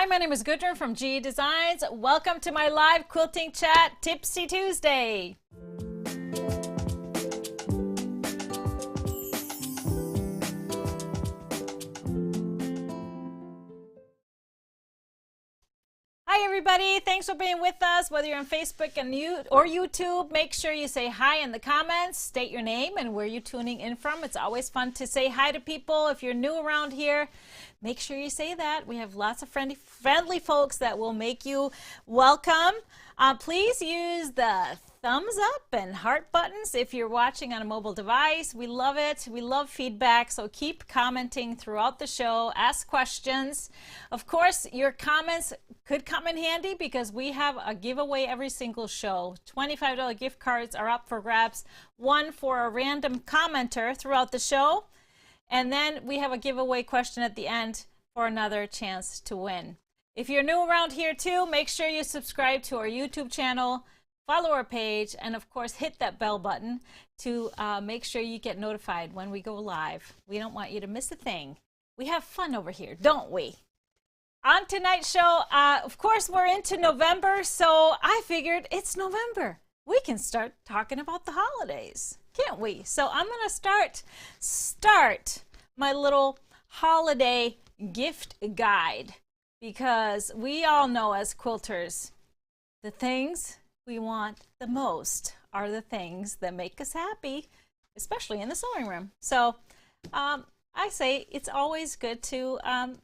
Hi, my name is Gudrun from GE Designs. Welcome to my live quilting chat, Tipsy Tuesday. Hi everybody, thanks for being with us. Whether you're on Facebook or YouTube, make sure you say hi in the comments, state your name and where you're tuning in from. It's always fun to say hi to people. If you're new around here, make sure you say that. We have lots of friendly folks that will make you welcome. Please use the thumbs up and heart buttons if you're watching on a mobile device. We love it. We love feedback, so keep commenting throughout the show. Ask questions. Of course, your comments could come in handy because we have a giveaway every single show. $25 gift cards are up for grabs, one for a random commenter throughout the show. And then we have a giveaway question at the end for another chance to win. If you're new around here too, make sure you subscribe to our YouTube channel, follow our page, and of course hit that bell button to make sure you get notified when we go live. We don't want you to miss a thing. We have fun over here, don't we? On tonight's show, of course, we're into November, so I figured it's November. We can start talking about the holidays, can't we? So I'm going to start my little holiday gift guide, because we all know as quilters, the things we want the most are the things that make us happy, especially in the sewing room. So I say it's always good to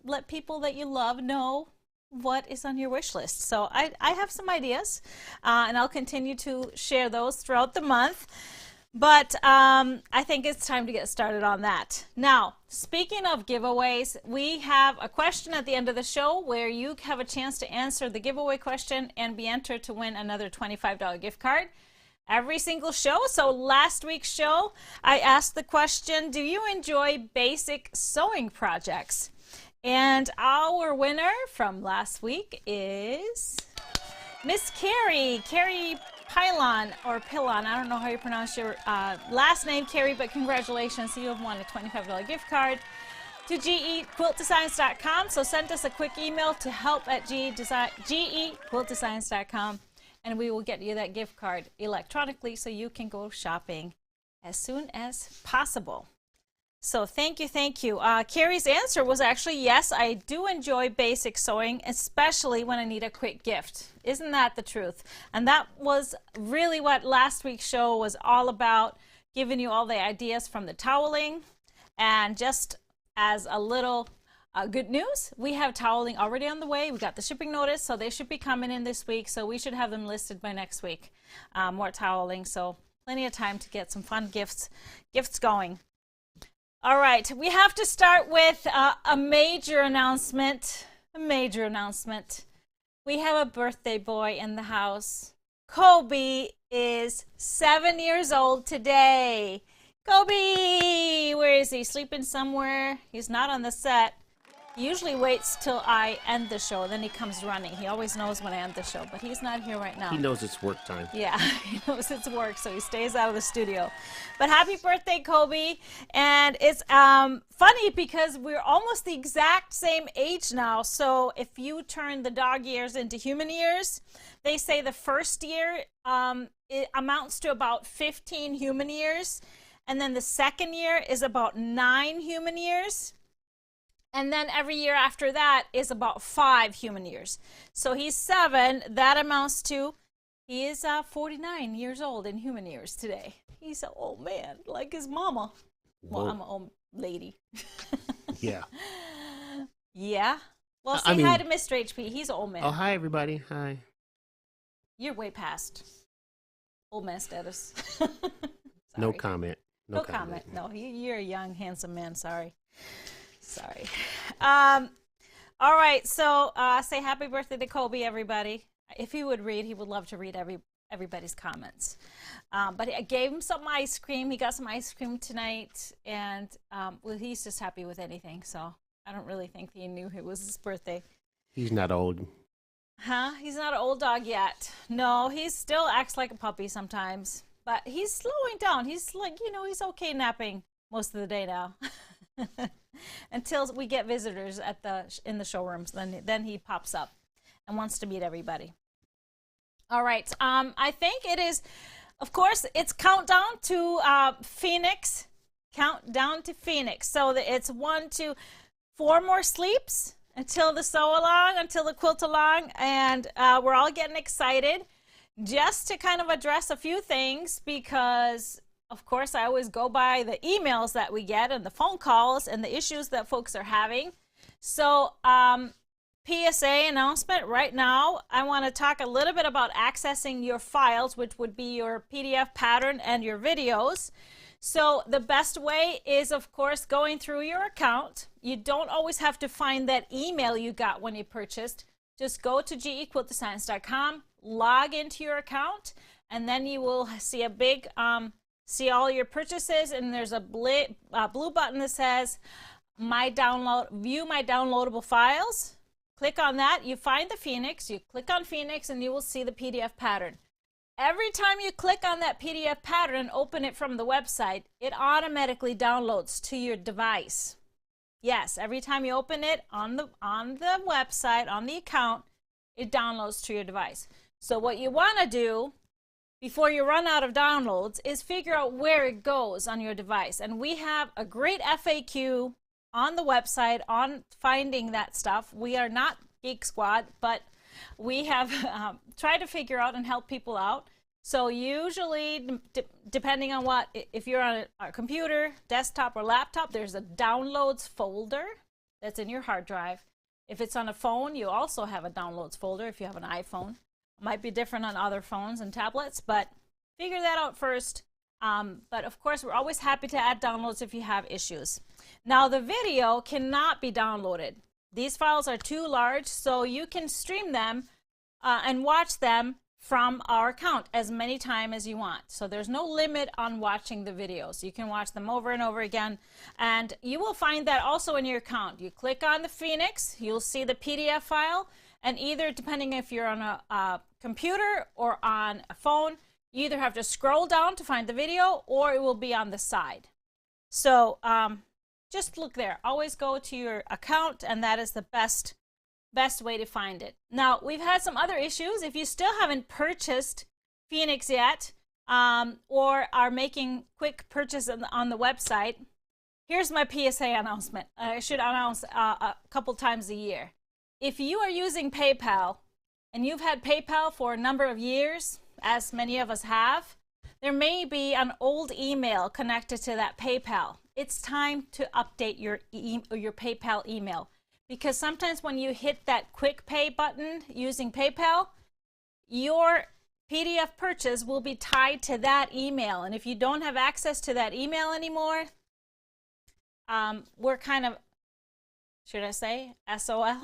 let people that you love know what is on your wish list. So I have some ideas, and I'll continue to share those throughout the month. But I think it's time to get started on that. Now, speaking of giveaways, we have a question at the end of the show where you have a chance to answer the giveaway question and be entered to win another $25 gift card every single show. So last week's show, I asked the question, do you enjoy basic sewing projects? And our winner from last week is Miss Carrie Pylon, I don't know how you pronounce your last name, Carrie, but congratulations, you have won a $25 gift card to gequiltdesigns.com. So send us a quick email to help@gequiltdesigns.com, and we will get you that gift card electronically so you can go shopping as soon as possible. So thank you. Carrie's answer was actually yes, I do enjoy basic sewing, especially when I need a quick gift. Isn't that the truth? And that was really what last week's show was all about, giving you all the ideas from the toweling. And just as a little good news, we have toweling already on the way. We got the shipping notice, so they should be coming in this week. So we should have them listed by next week. More toweling, so plenty of time to get some fun gifts going. All right, we have to start with a major announcement. We have a birthday boy in the house. Kobe is 7 years old today. Kobe! Where is he? Sleeping somewhere? He's not on the set. He usually waits till I end the show, then he comes running. He always knows when I end the show, but he's not here right now. He knows it's work time. Yeah, he knows it's work, so he stays out of the studio. But happy birthday, Kobe. And it's funny because we're almost the exact same age now. So if you turn the dog years into human years, they say the first year it amounts to about 15 human years. And then the second year is about 9 human years. And then every year after that is about 5 human years. So he's 7. That amounts to, he is 49 years old in human years today. He's an old man, like his mama. Well, I'm an old lady. Yeah. Yeah? Well, say hi to Mr. HP. He's an old man. Oh, hi, everybody. Hi. You're way past old man status. No comment. No comment. No, you're a young, handsome man. Sorry. All right, so say happy birthday to Kobe, everybody. If he would read, he would love to read everybody's comments. But I gave him some ice cream. He got some ice cream tonight, and well, he's just happy with anything, so I don't really think he knew it was his birthday. He's not old. Huh? He's not an old dog yet. No, he still acts like a puppy sometimes, but he's slowing down. He's like, he's okay napping most of the day now. until we get visitors at in the showrooms. Then he pops up and wants to meet everybody. All right. I think it is, of course, it's countdown to Phoenix. Countdown to Phoenix. So it's 1 to 4 more sleeps until the sew along, until the quilt along, and we're all getting excited. Just to kind of address a few things, because of course I always go by the emails that we get and the phone calls and the issues that folks are having. So PSA announcement right now, I want to talk a little bit about accessing your files, which would be your PDF pattern and your videos. So the best way is, of course, going through your account. You don't always have to find that email you got when you purchased. Just go to gequiltdesigns.com, log into your account, and then you will see a big, see all your purchases, and there's a blue button that says view my downloadable files. Click on that, you find the Phoenix, you click on Phoenix, and you will see the PDF pattern. Every time you click on that PDF pattern and open it from the website, it automatically downloads to your device. Yes, every time you open it on the website, on the account, it downloads to your device. So what you want to do before you run out of downloads is figure out where it goes on your device. And we have a great FAQ on the website on finding that stuff. We are not Geek Squad, but we have tried to figure out and help people out. So usually, depending on what, if you're on a computer, desktop, or laptop, there's a downloads folder that's in your hard drive. If it's on a phone, you also have a downloads folder if you have an iPhone. It might be different on other phones and tablets, but figure that out first. But of course, we're always happy to add downloads if you have issues. Now, the video cannot be downloaded. These files are too large, so you can stream them and watch them from our account as many times as you want. So there's no limit on watching the videos. You can watch them over and over again, and you will find that also in your account. You click on the Phoenix, you'll see the PDF file, and either, depending if you're on a computer or on a phone, you either have to scroll down to find the video, or it will be on the side. So just look there. Always go to your account, and that is the best way to find it. Now, we've had some other issues. If you still haven't purchased Phoenix yet, or are making quick purchase on the website, here's my PSA announcement. I should announce a couple times a year. If you are using PayPal, and you've had PayPal for a number of years, as many of us have, there may be an old email connected to that PayPal. It's time to update your PayPal email, because sometimes when you hit that quick pay button using PayPal, your PDF purchase will be tied to that email. And if you don't have access to that email anymore, we're kind of, should I say SOL?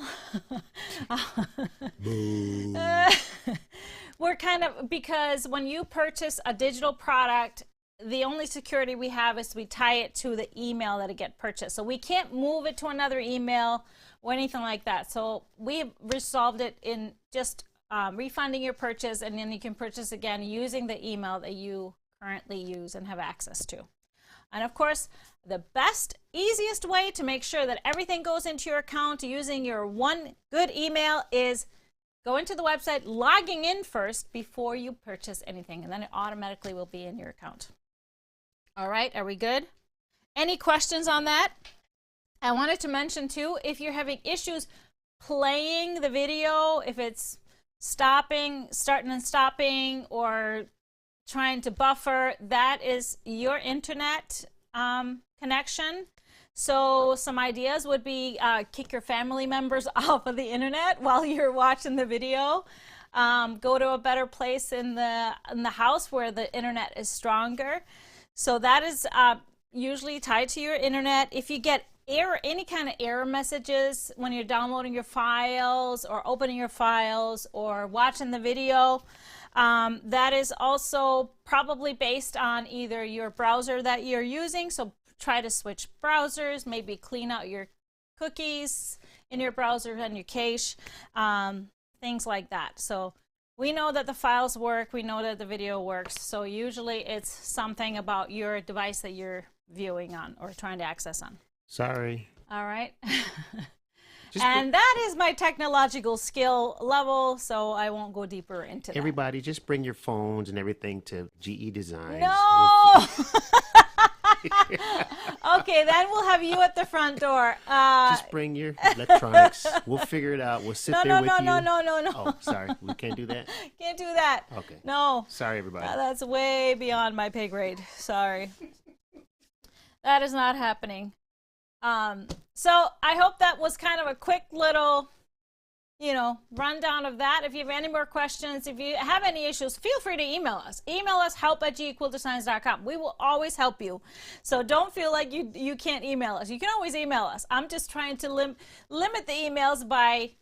We're kind of, because when you purchase a digital product, the only security we have is we tie it to the email that it gets purchased. So we can't move it to another email or anything like that. So we've resolved it in just refunding your purchase, and then you can purchase again using the email that you currently use and have access to. And of course, the best, easiest way to make sure that everything goes into your account using your one good email is go into the website, logging in first before you purchase anything, and then it automatically will be in your account. All right, are we good? Any questions on that? I wanted to mention too, if you're having issues playing the video, if it's starting and stopping, or trying to buffer, that is your internet connection. So some ideas would be kick your family members off of the internet while you're watching the video. Go to a better place in the house where the internet is stronger. So that is usually tied to your internet. If you get any kind of error messages when you're downloading your files or opening your files or watching the video, that is also probably based on either your browser that you're using. So try to switch browsers, maybe clean out your cookies in your browser and your cache, things like that. So we know that the files work, we know that the video works, so usually it's something about your device that you're viewing on or trying to access on. Sorry. All right. Just And that is my technological skill level, so I won't go deeper into that. everybody, just bring your phones and everything to GE Designs. No! Okay, then we'll have you at the front door. Just bring your electronics. We'll figure it out. We'll sit there with you. No. Oh, sorry. We can't do that? Can't do that. Okay. No. Sorry, everybody. That's way beyond my pay grade. Sorry. That is not happening. So I hope that was kind of a quick little, rundown of that. If you have any more questions, if you have any issues, feel free to email us. Email us, help@gequiltdesigns.com. We will always help you. So don't feel like you can't email us. You can always email us. I'm just trying to limit the emails by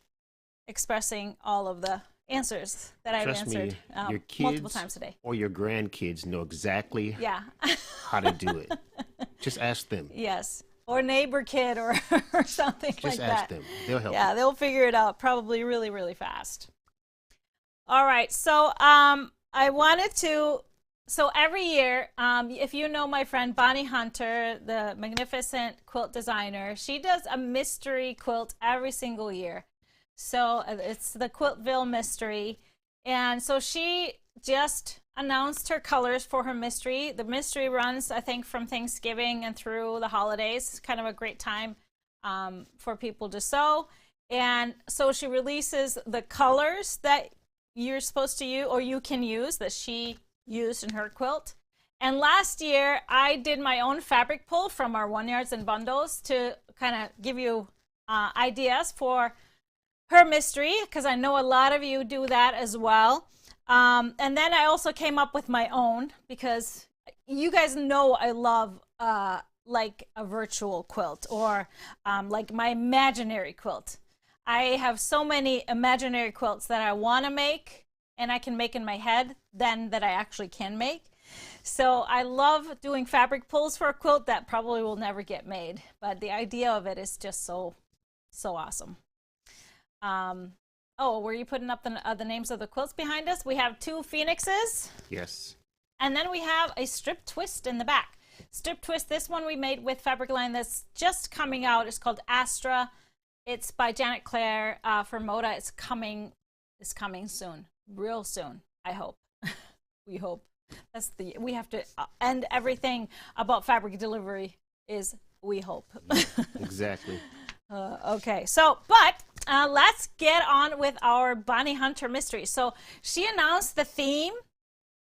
expressing all of the answers that I've Trust answered me, your kids multiple times today. or your grandkids know exactly Yeah. how to do it. Just ask them. Yes. Or neighbor kid or something like that. Just ask them. They'll help Yeah, you. they'll figure it out probably really, really fast. All right, so I wanted to, so every year, if you know my friend Bonnie Hunter, the magnificent quilt designer, she does a mystery quilt every single year. So it's the Quiltville Mystery. And so she just announced her colors for her mystery. The mystery runs, I think, from Thanksgiving and through the holidays. It's kind of a great time for people to sew. And so she releases the colors that you're supposed to use, or you can use, that she used in her quilt. And last year, I did my own fabric pull from our 1-yards and bundles to kind of give you ideas for her mystery, because I know a lot of you do that as well. And then I also came up with my own, because you guys know I love like a virtual quilt, or like my imaginary quilt. I have so many imaginary quilts that I want to make and I can make in my head then that I actually can make. So I love doing fabric pulls for a quilt that probably will never get made, but the idea of it is just so awesome. Oh, were you putting up the names of the quilts behind us? We have 2 phoenixes. Yes. And then we have a strip twist in the back. Strip twist, this one we made with fabric line that's just coming out. It's called Astra. It's by Janet Claire for Moda. It's coming soon, real soon, I hope. We hope. We have to end everything about fabric delivery is we hope. Exactly. Okay, so, but let's get on with our Bonnie Hunter mystery. So she announced the theme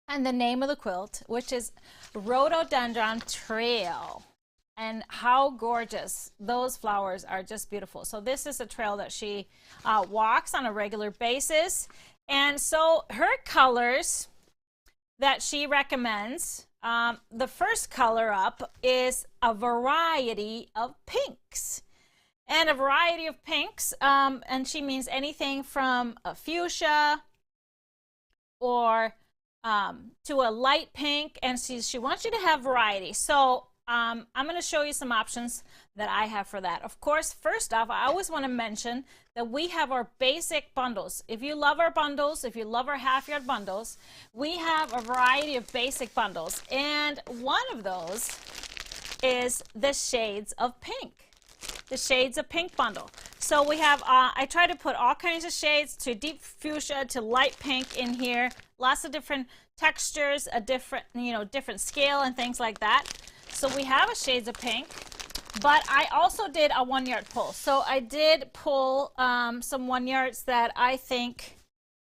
and the name of the quilt, which is Rhododendron Trail. And how gorgeous. Those flowers are just beautiful. So this is a trail that she walks on a regular basis. And so her colors that she recommends, the first color up is a variety of pinks. And a variety of pinks, and she means anything from a fuchsia or to a light pink, and she wants you to have variety. So I'm going to show you some options that I have for that. Of course, first off, I always want to mention that we have our basic bundles. If you love our bundles, if you love our half-yard bundles, we have a variety of basic bundles, and one of those is the Shades of Pink. The Shades of Pink bundle. So we have, I try to put all kinds of shades, to deep fuchsia to light pink in here. Lots of different textures, a different, different scale and things like that. So we have a Shades of Pink, but I also did a 1-yard pull. So I did pull some 1-yards that I think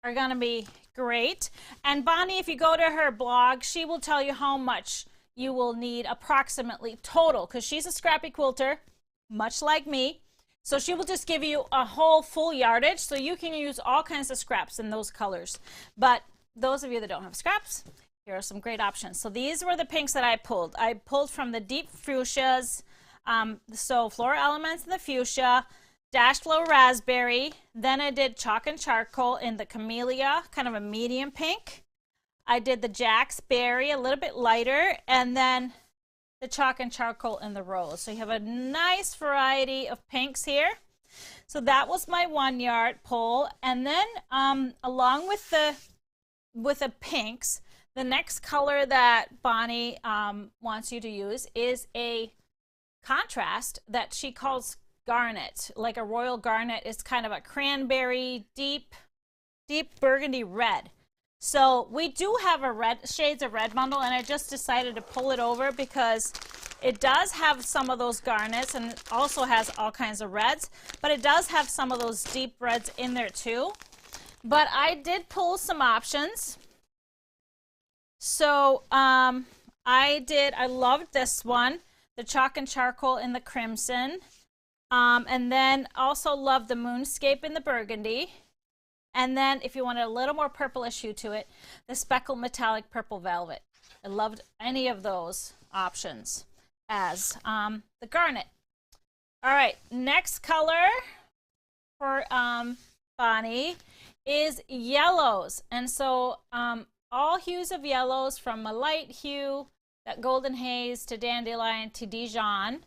are going to be great. And Bonnie, if you go to her blog, she will tell you how much you will need approximately total, because she's a scrappy quilter, much like me. So she will just give you a whole full yardage, so you can use all kinds of scraps in those colors. But those of you that don't have scraps, here are some great options. So these were the pinks that I pulled. I pulled from the deep fuchsias, so Floral Elements in the fuchsia, Dash Glow Raspberry. Then I did Chalk and Charcoal in the Camellia, kind of a medium pink. I did the Jack's Berry, a little bit lighter, and then the Chalk and Charcoal in the Rose. So you have a nice variety of pinks here. So that was my 1-yard pull. And then along with the pinks, the next color that Bonnie wants you to use is a contrast that she calls garnet, like a royal garnet. It's kind of a cranberry, deep burgundy red. So we do have a red shades of red bundle, and I just decided to pull it over because it does have some of those garnets and it also has all kinds of reds, but it does have some of those deep reds in there too. But I did pull some options. So I loved this one, the chalk and charcoal in the crimson. And then also loved the moonscape in the burgundy. And then if you wanted a little more purplish hue to it, the speckled metallic purple velvet. I loved any of those options as the garnet. All right, next color for Bonnie is yellows. And so all hues of yellows, from a light hue, that golden haze, to dandelion, to Dijon.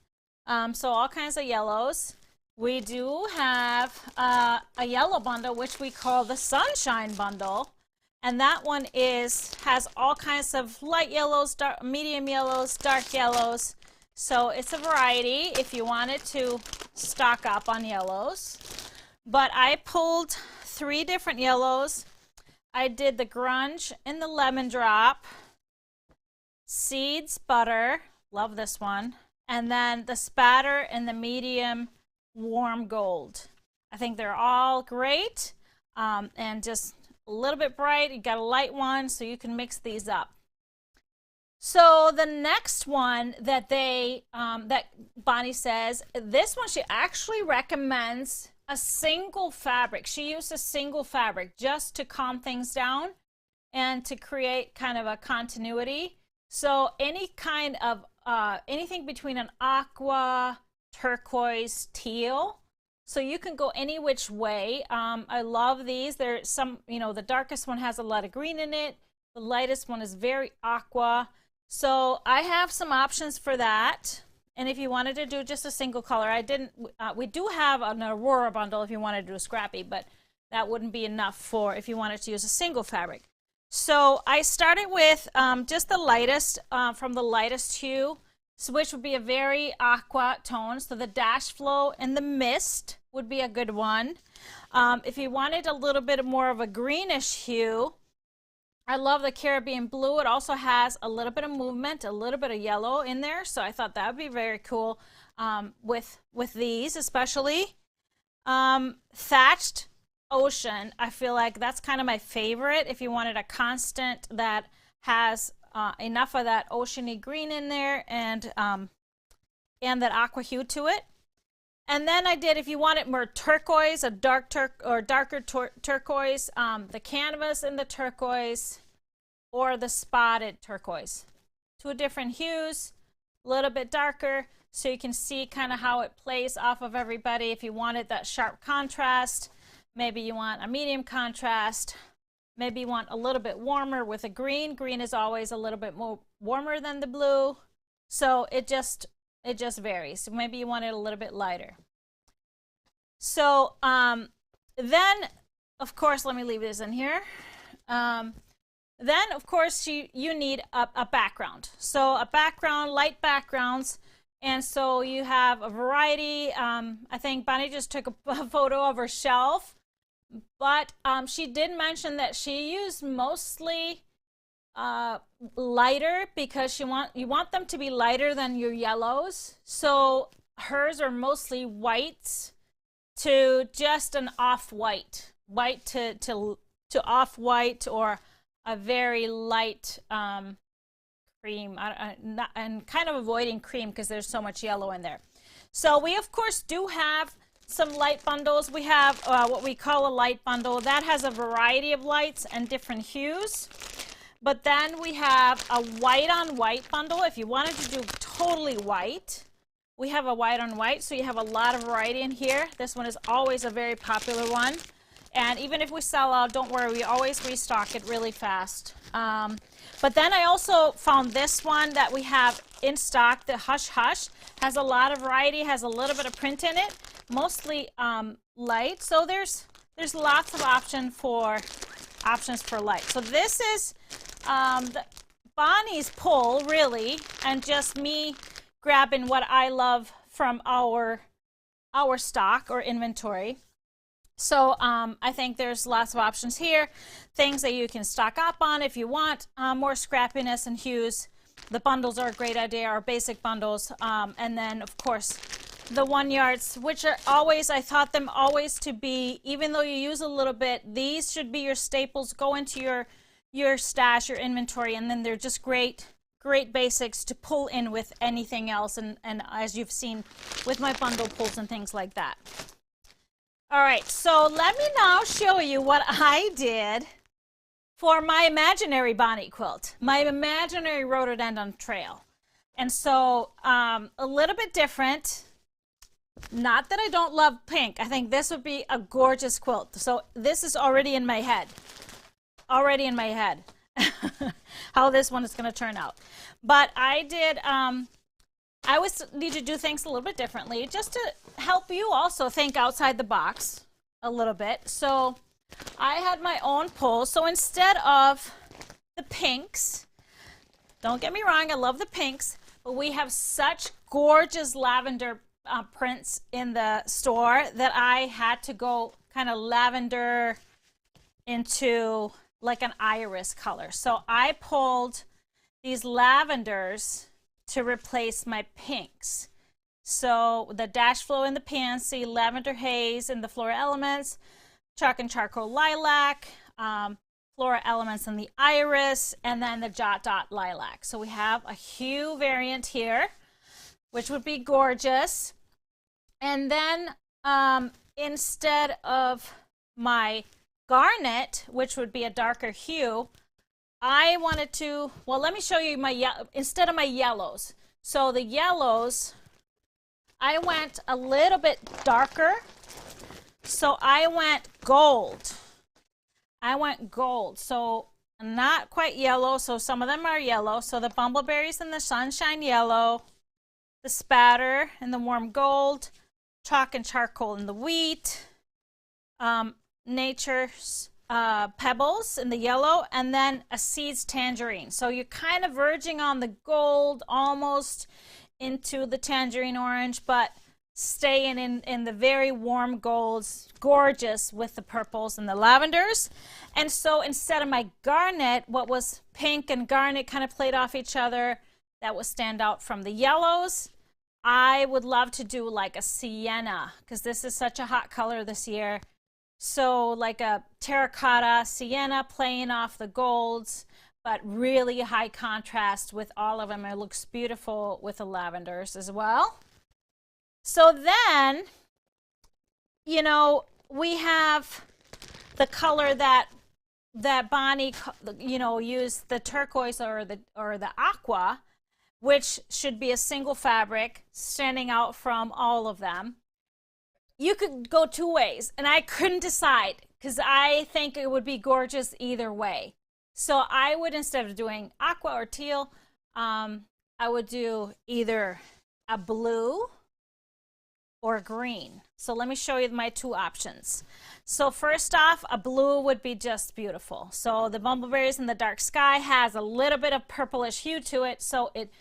So all kinds of yellows. We do have a yellow bundle, which we call the Sunshine Bundle. And that one has all kinds of light yellows, medium yellows, dark yellows. So it's a variety if you wanted to stock up on yellows. But I pulled 3 different yellows. I did the grunge and the lemon drop, seeds butter, love this one, and then the spatter and the medium warm gold. I think they're all great, and just a little bit bright. You got a light one, so you can mix these up. So the next one that that Bonnie says, this one she actually recommends a single fabric. She used a single fabric just to calm things down and to create kind of a continuity. So any kind of anything between an aqua, turquoise, teal. So you can go any which way. I love these. There's some, the darkest one has a lot of green in it. The lightest one is very aqua. So I have some options for that. And if you wanted to do just a single color, we do have an Aurora bundle if you wanted to do a scrappy, but that wouldn't be enough for if you wanted to use a single fabric. So I started with just the lightest, from the lightest hue, which would be a very aqua tone. So the Dash Flow and the Mist would be a good one. If you wanted a little bit more of a greenish hue, I love the Caribbean Blue. It also has a little bit of movement, a little bit of yellow in there. So I thought that would be very cool with these especially. Thatched Ocean, I feel like that's kind of my favorite if you wanted a constant that has enough of that oceany green in there and that aqua hue to it. And then I did, if you wanted more turquoise, a darker turquoise, the canvas in the turquoise or the spotted turquoise. 2 different hues, a little bit darker, so you can see kind of how it plays off of everybody. If you wanted that sharp contrast, maybe you want a medium contrast, maybe you want a little bit warmer with a green. Green is always a little bit more warmer than the blue. So it just varies. So maybe you want it a little bit lighter. So then, of course, let me leave this in here. Then, of course, you need a background. So a background, light backgrounds. And so you have a variety. I think Bonnie just took a photo of her shelf. But she did mention that she used mostly lighter because you want them to be lighter than your yellows. So hers are mostly whites to just an off-white, white to off-white, or a very light cream, and kind of avoiding cream because there's so much yellow in there. So we of course do have some light bundles. We have what we call a light bundle that has a variety of lights and different hues. But then we have a white on white bundle. If you wanted to do totally white, we have a white on white, so you have a lot of variety in here. This one is always a very popular one. And even if we sell out, don't worry, we always restock it really fast. But then I also found this one that we have in stock, the Hush Hush. Has a lot of variety, has a little bit of print in it, mostly light. So there's lots of options for light. So this is Bonnie's pull, really, and just me grabbing what I love from our stock or inventory. So I think there's lots of options here, things that you can stock up on if you want more scrappiness and hues. The bundles are a great idea, our basic bundles. And then, of course, the 1 yards, which are always, I thought them always to be, even though you use a little bit, these should be your staples, go into your stash, your inventory, and then they're just great basics to pull in with anything else. And as you've seen with my bundle pulls and things like that. All right, so let me now show you what I did for my imaginary Bonnie quilt, my imaginary rhododendron trail. And so a little bit different. Not that I don't love pink. I think this would be a gorgeous quilt. So this is already in my head. Already in my head. How this one is going to turn out. But I did, I always need to do things a little bit differently just to help you also think outside the box a little bit. So I had my own pulls. So instead of the pinks, don't get me wrong, I love the pinks, but we have such gorgeous lavender prints in the store that I had to go kind of lavender into like an iris color. So I pulled these lavenders to replace my pinks. So the Dash Flow in the Pansy, Lavender Haze in the Flora Elements, Chalk and Charcoal Lilac, Flora Elements in the Iris, and then the Jot Dot Lilac. So we have a hue variant here, which would be gorgeous. And then instead of my garnet, which would be a darker hue, I wanted to, well, let me show you my, instead of my yellows. So the yellows, I went a little bit darker. So I went gold. I went gold. So not quite yellow. So some of them are yellow. So the bumbleberries in the sunshine yellow, the spatter in the warm gold, chalk and charcoal in the wheat, nature's pebbles in the yellow, and then a seeds tangerine. So you're kind of verging on the gold almost into the tangerine orange, but staying in the very warm golds, gorgeous with the purples and the lavenders. And so instead of my garnet, what was pink and garnet kind of played off each other, that would stand out from the yellows. I would love to do like a sienna, because this is such a hot color this year. So like a terracotta sienna playing off the golds, but really high contrast with all of them. It looks beautiful with the lavenders as well. So then, you know, we have the color that Bonnie, you know, used, the turquoise or the aqua, which should be a single fabric standing out from all of them. You could go two ways, and I couldn't decide because I think it would be gorgeous either way. So I would, instead of doing aqua or teal, I would do either a blue or green. So let me show you my two options. So first off, a blue would be just beautiful. So the bumbleberries in the dark sky has a little bit of purplish hue to it, so it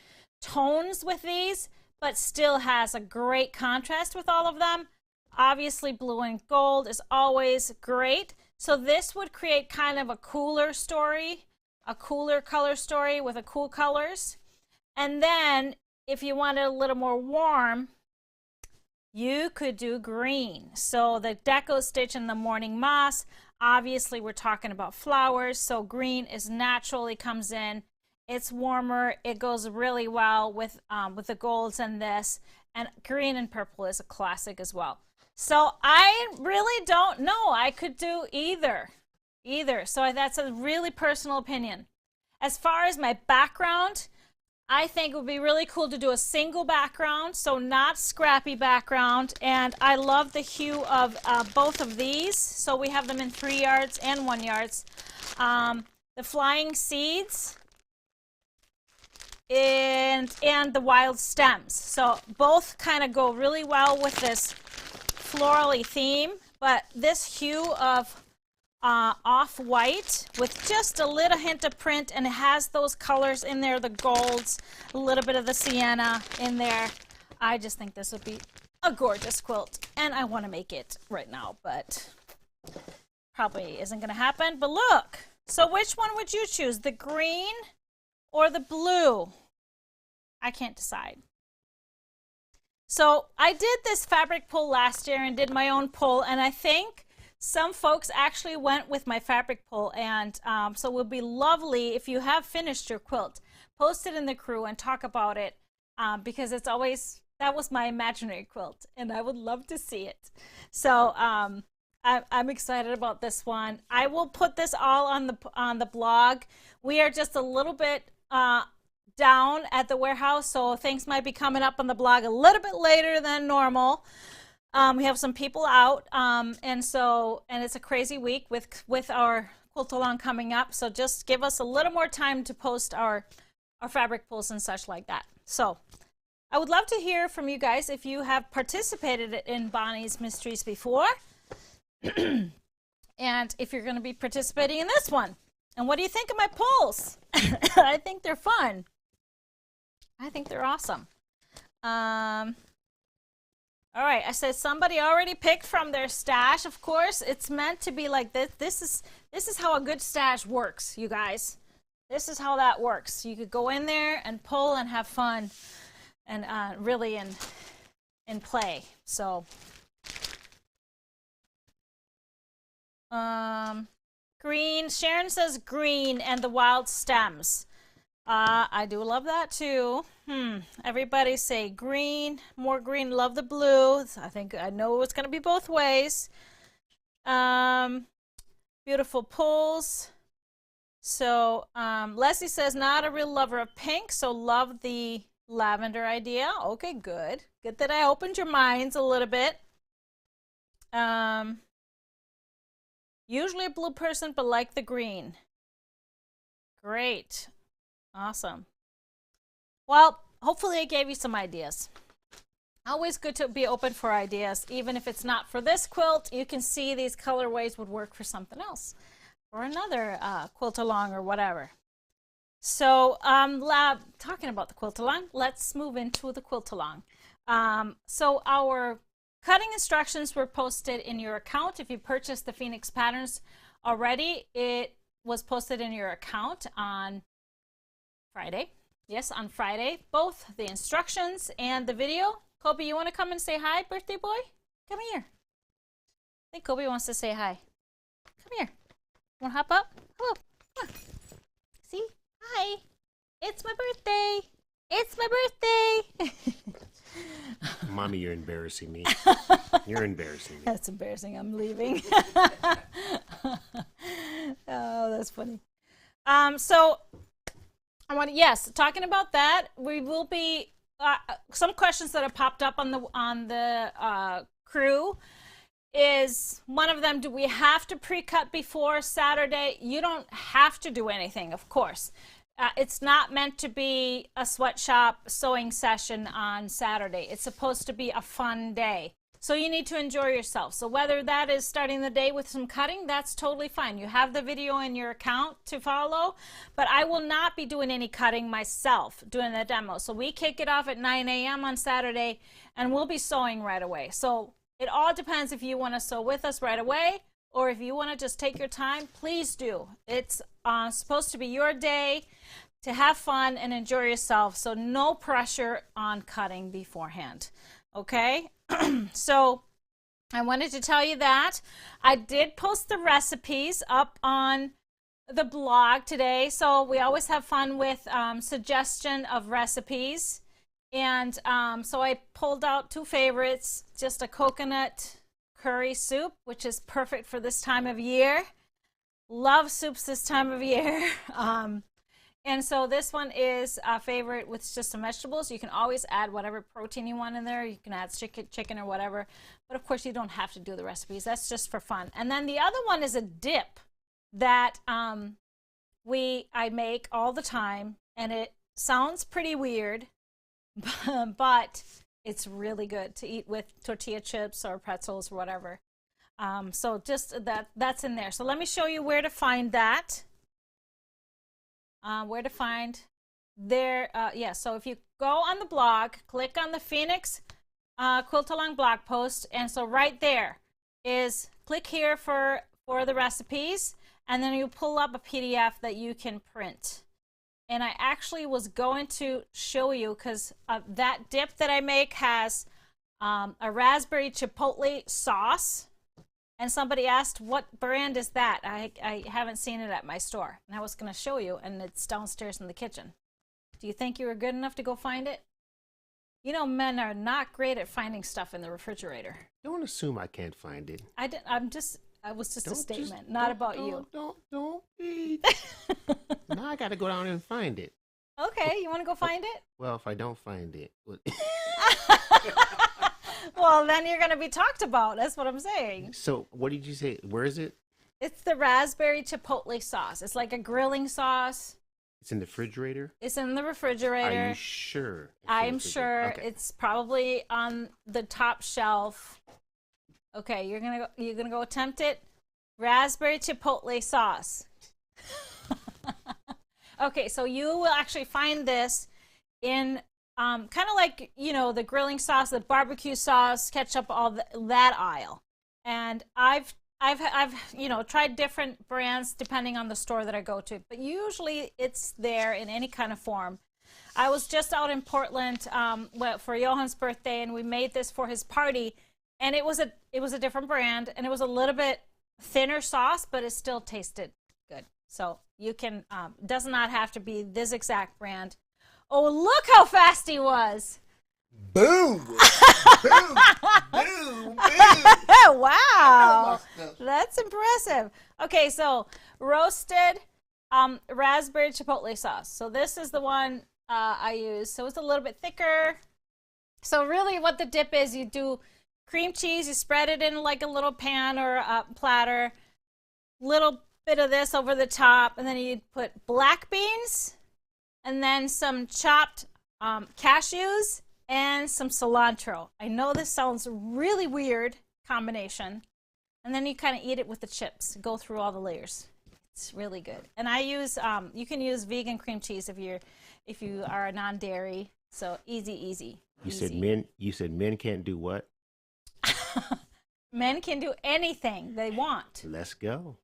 tones with these, but still has a great contrast with all of them. Obviously, blue and gold is always great. So this would create kind of a cooler story, a cooler color story with a cool colors. And then if you wanted a little more warm, you could do green. So the deco stitch and the morning moss, obviously we're talking about flowers, so green is naturally comes in. It's warmer, it goes really well with the golds and this, and green and purple is a classic as well. So I really don't know. I could do either. So that's a really personal opinion. As far as my background, I think it would be really cool to do a single background, so not scrappy background. And I love the hue of both of these. So we have them in 3 yards and 1 yards. The flying seeds and the wild stems. So both kind of go really well with this florally theme, but this hue of off-white with just a little hint of print, and it has those colors in there, the golds, a little bit of the sienna in there. I just think this would be a gorgeous quilt, and I want to make it right now, but probably isn't going to happen. But look, so which one would you choose, the green or the blue? I can't decide. So I did this fabric pull last year and did my own pull, and I think some folks actually went with my fabric pull, and so it would be lovely if you have finished your quilt, post it in the crew and talk about it, because it's always, that was my imaginary quilt, and I would love to see it. So I'm excited about this one. I will put this all on the blog. We are just a little bit down at the warehouse, so things might be coming up on the blog a little bit later than normal. We have some people out, and it's a crazy week with our quilt along coming up. So just give us a little more time to post our fabric pulls and such like that. So I would love to hear from you guys if you have participated in Bonnie's Mysteries before, and if you're going to be participating in this one. And what do you think of my pulls? I think they're fun. I think they're awesome. All right, I said somebody already picked from their stash. Of course, it's meant to be like this. This is how a good stash works, you guys. This is how that works. You could go in there and pull and have fun, and really in play. So, green. Sharon says green and the wild stems. I do love that too. Everybody say green, more green, love the blue. I know it's going to be both ways. Beautiful pulls. So Leslie says not a real lover of pink, so love the lavender idea. Okay, good. Good that I opened your minds a little bit. Usually a blue person, but like the green. Great. Awesome. Well, hopefully I gave you some ideas. Always good to be open for ideas. Even if it's not for this quilt, you can see these colorways would work for something else, or another quilt along or whatever. So talking about the quilt along, let's move into the quilt along. So our cutting instructions were posted in your account. If you purchased the Phoenix Patterns already, it was posted in your account on Friday. Yes, on Friday. Both the instructions and the video. Kobe, you want to come and say hi, birthday boy? Come here. I think Kobe wants to say hi. Come here. Want to hop up? Hello. Come on. See? Hi. It's my birthday. It's my birthday. Mommy, you're embarrassing me. You're embarrassing me. That's embarrassing. I'm leaving. Oh, that's funny. So talking about that, we will be some questions that have popped up on the crew. Is one of them, do we have to pre-cut before Saturday? You don't have to do anything, of course. It's not meant to be a sweatshop sewing session on Saturday. It's supposed to be a fun day. So you need to enjoy yourself. So whether that is starting the day with some cutting, that's totally fine. You have the video in your account to follow, but I will not be doing any cutting myself doing the demo. So we kick it off at 9 a.m. on Saturday, and we'll be sewing right away. So it all depends if you want to sew with us right away, or if you want to just take your time, please do. It's supposed to be your day to have fun and enjoy yourself. So no pressure on cutting beforehand. Okay? So I wanted to tell you that. I did post the recipes up on the blog today. So we always have fun with suggestion of recipes. And so I pulled out two favorites, just a coconut curry soup, which is perfect for this time of year. Love soups this time of year. And so this one is a favorite with just some vegetables. You can always add whatever protein you want in there. You can add chicken or whatever. But of course, you don't have to do the recipes. That's just for fun. And then the other one is a dip that I make all the time. And it sounds pretty weird, but it's really good to eat with tortilla chips or pretzels or whatever. So just that's in there. So let me show you where to find that. Where to find there. Yeah, so if you go on the blog, click on the Phoenix Quilt Along blog post, and so right there is click here for the recipes, and then you pull up a PDF that you can print. And I actually was going to show you, because that dip that I make has a raspberry chipotle sauce. And somebody asked, what brand is that? I haven't seen it at my store. And I was going to show you, and it's downstairs in the kitchen. Do you think you were good enough to go find it? You know, men are not great at finding stuff in the refrigerator. Don't assume I can't find it. I was just a statement, not about you. Don't be. Now I got to go down and find it. Okay, you want to go find it? Well, if I don't find it. Well, then you're going to be talked about. That's what I'm saying. So, what did you say? Where is it? It's the raspberry chipotle sauce. It's like a grilling sauce. It's in the refrigerator? It's in the refrigerator. Are you sure? I'm sure. Okay. It's probably on the top shelf. Okay, you're gonna go attempt it. Raspberry chipotle sauce. Okay, so you will actually find this in kind of like, you know, the grilling sauce, the barbecue sauce, ketchup, that aisle. And I've you know, tried different brands depending on the store that I go to, but usually it's there in any kind of form. I was just out in Portland for Johan's birthday, and we made this for his party, and it was a different brand, and it was a little bit thinner sauce, but it still tasted good. So you can does not have to be this exact brand. Oh, look how fast he was! Boom! Boom! Boom! Boom! Wow, that's impressive. Okay, so roasted raspberry chipotle sauce. So this is the one I use. So it's a little bit thicker. So really what the dip is, you do cream cheese, you spread it in like a little pan or a platter, little bit of this over the top, and then you put black beans, and then some chopped cashews, and some cilantro. I know this sounds really weird combination. And then you kind of eat it with the chips. Go through all the layers. It's really good. And I use you can use vegan cream cheese if you are a non-dairy. So easy. You said men can't do what? Men can do anything they want. Let's go.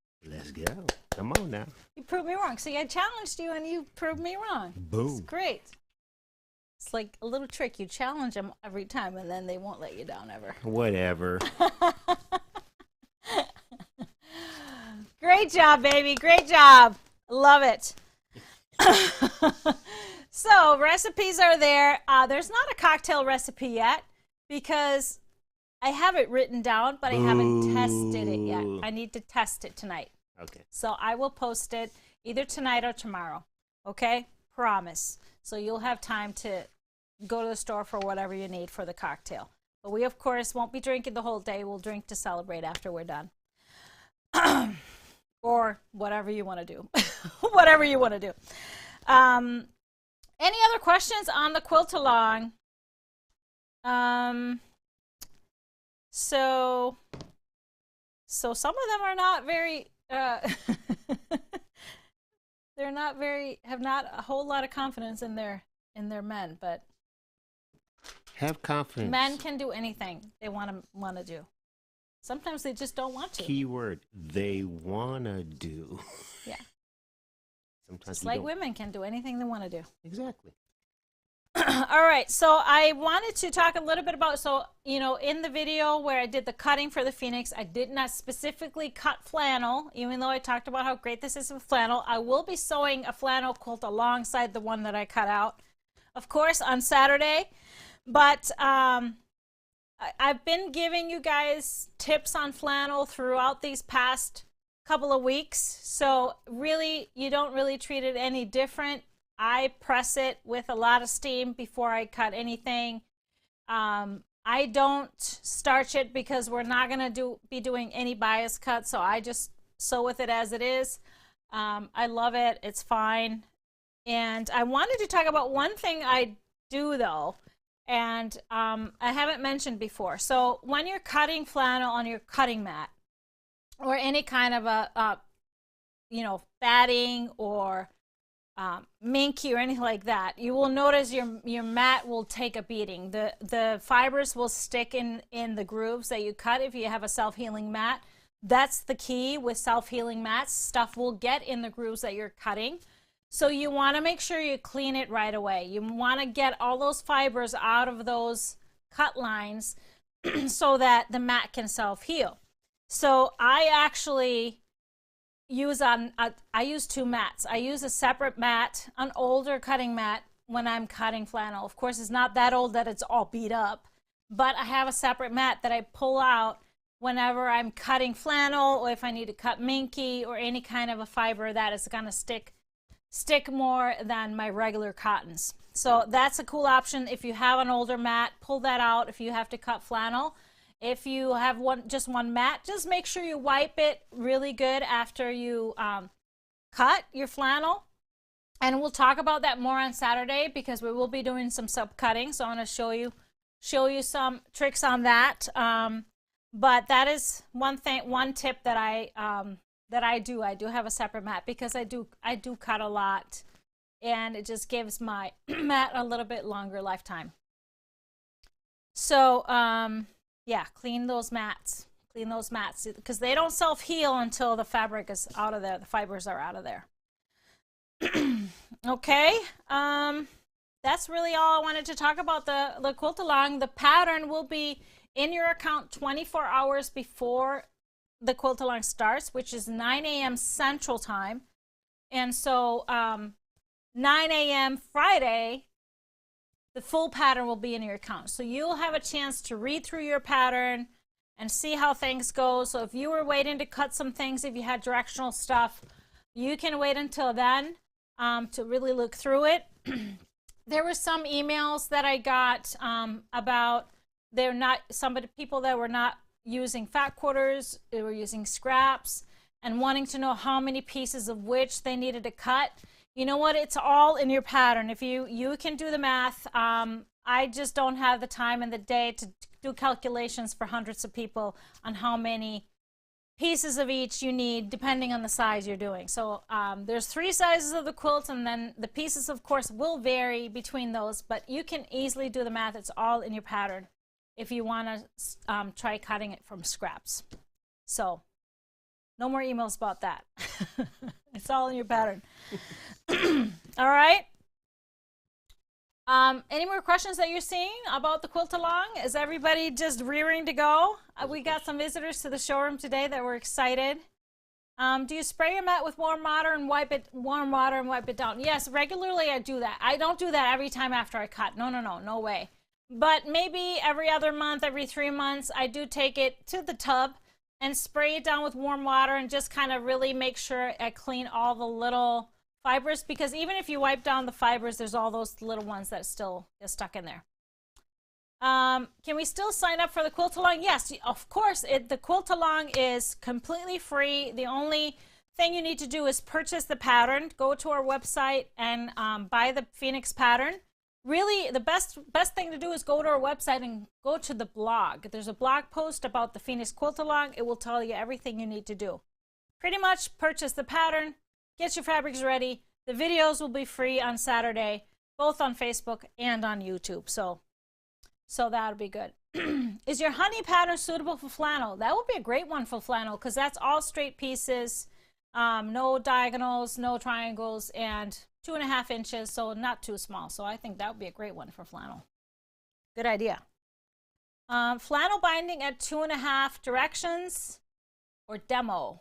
Come on now. You proved me wrong. See, I challenged you and you proved me wrong. Boom. It's great. It's like a little trick. You challenge them every time, and then they won't let you down ever. Whatever. Great job, baby. Great job. Love it. So recipes are there. There's not a cocktail recipe yet because I have it written down, but I haven't tested it yet. I need to test it tonight. Okay. So I will post it either tonight or tomorrow. Okay? Promise. So you'll have time to go to the store for whatever you need for the cocktail. But we, of course, won't be drinking the whole day. We'll drink to celebrate after we're done. Or whatever you want to do. Whatever you want to do. Any other questions on the quilt along? So some of them are not very they're not very, have not a whole lot of confidence in their men, but have confidence. Men can do anything they want to do. Sometimes they just don't want to. Keyword, they wanna do. Yeah. Sometimes just like women can do anything they want to do. Exactly. All right, so I wanted to talk a little bit about, in the video where I did the cutting for the Phoenix, I did not specifically cut flannel, even though I talked about how great this is with flannel. I will be sewing a flannel quilt alongside the one that I cut out, of course, on Saturday. But I've been giving you guys tips on flannel throughout these past couple of weeks. So really, you don't really treat it any different. I press it with a lot of steam before I cut anything. I don't starch it because we're not going to be doing any bias cut, so I just sew with it as it is. I love it. It's fine. And I wanted to talk about one thing I do, though, and I haven't mentioned before. So when you're cutting flannel on your cutting mat, or any kind of a batting or minky or anything like that, you will notice your mat will take a beating. The fibers will stick in the grooves that you cut if you have a self-healing mat. That's the key with self-healing mats. Stuff will get in the grooves that you're cutting. So you want to make sure you clean it right away. You want to get all those fibers out of those cut lines so that the mat can self-heal. So I actually use I use two mats. I use a separate mat, an older cutting mat, when I'm cutting flannel. Of course, it's not that old that it's all beat up, but I have a separate mat that I pull out whenever I'm cutting flannel, or if I need to cut minky or any kind of a fiber that is going to stick more than my regular cottons. So that's a cool option. If you have an older mat, pull that out if you have to cut flannel. If you have just one mat, just make sure you wipe it really good after you cut your flannel. And we'll talk about that more on Saturday because we will be doing some sub cutting. So I'm going to show you some tricks on that. But that is one tip that I do. I do have a separate mat because I do cut a lot, and it just gives my mat a little bit longer lifetime. So yeah, clean those mats because they don't self-heal until the fabric is out of there, the fibers are out of there. Okay, that's really all I wanted to talk about the quilt along. The pattern will be in your account 24 hours before the quilt along starts, which is 9 a.m. Central Time. And so 9 a.m. Friday, the full pattern will be in your account. So you'll have a chance to read through your pattern and see how things go. So if you were waiting to cut some things, if you had directional stuff, you can wait until then to really look through it. There were some emails that I got about people that were not using fat quarters, they were using scraps and wanting to know how many pieces of which they needed to cut. You know what? It's all in your pattern. If you can do the math, I just don't have the time in the day to do calculations for hundreds of people on how many pieces of each you need depending on the size you're doing. So there's 3 sizes of the quilt, and then the pieces of course will vary between those, but you can easily do the math. It's all in your pattern if you want to try cutting it from scraps. So no more emails about that. It's all in your pattern. All right. Any more questions that you're seeing about the quilt along? Is everybody just rearing to go? We got some visitors to the showroom today that were excited. Do you spray your mat with warm water and wipe it down? Yes, regularly I do that. I don't do that every time after I cut. No way. But maybe every other month, every 3 months, I do take it to the tub and spray it down with warm water and just kind of really make sure I clean all the little fibers, because even if you wipe down the fibers, there's all those little ones that still is stuck in there. Can we still sign up for the quilt along? Yes, of course. The quilt along is completely free. The only thing you need to do is purchase the pattern, go to our website and buy the Phoenix pattern. Really, the best thing to do is go to our website and go to the blog. There's a blog post about the Phoenix quilt along. It will tell you everything you need to do. Pretty much purchase the pattern, get your fabrics ready. The videos will be free on Saturday, both on Facebook and on YouTube. So that'll be good. Is your honey pattern suitable for flannel? That would be a great one for flannel because that's all straight pieces, no diagonals, no triangles, and 2.5 inches, so not too small. So I think that would be a great one for flannel. Good idea. Flannel binding at 2.5 directions or demo.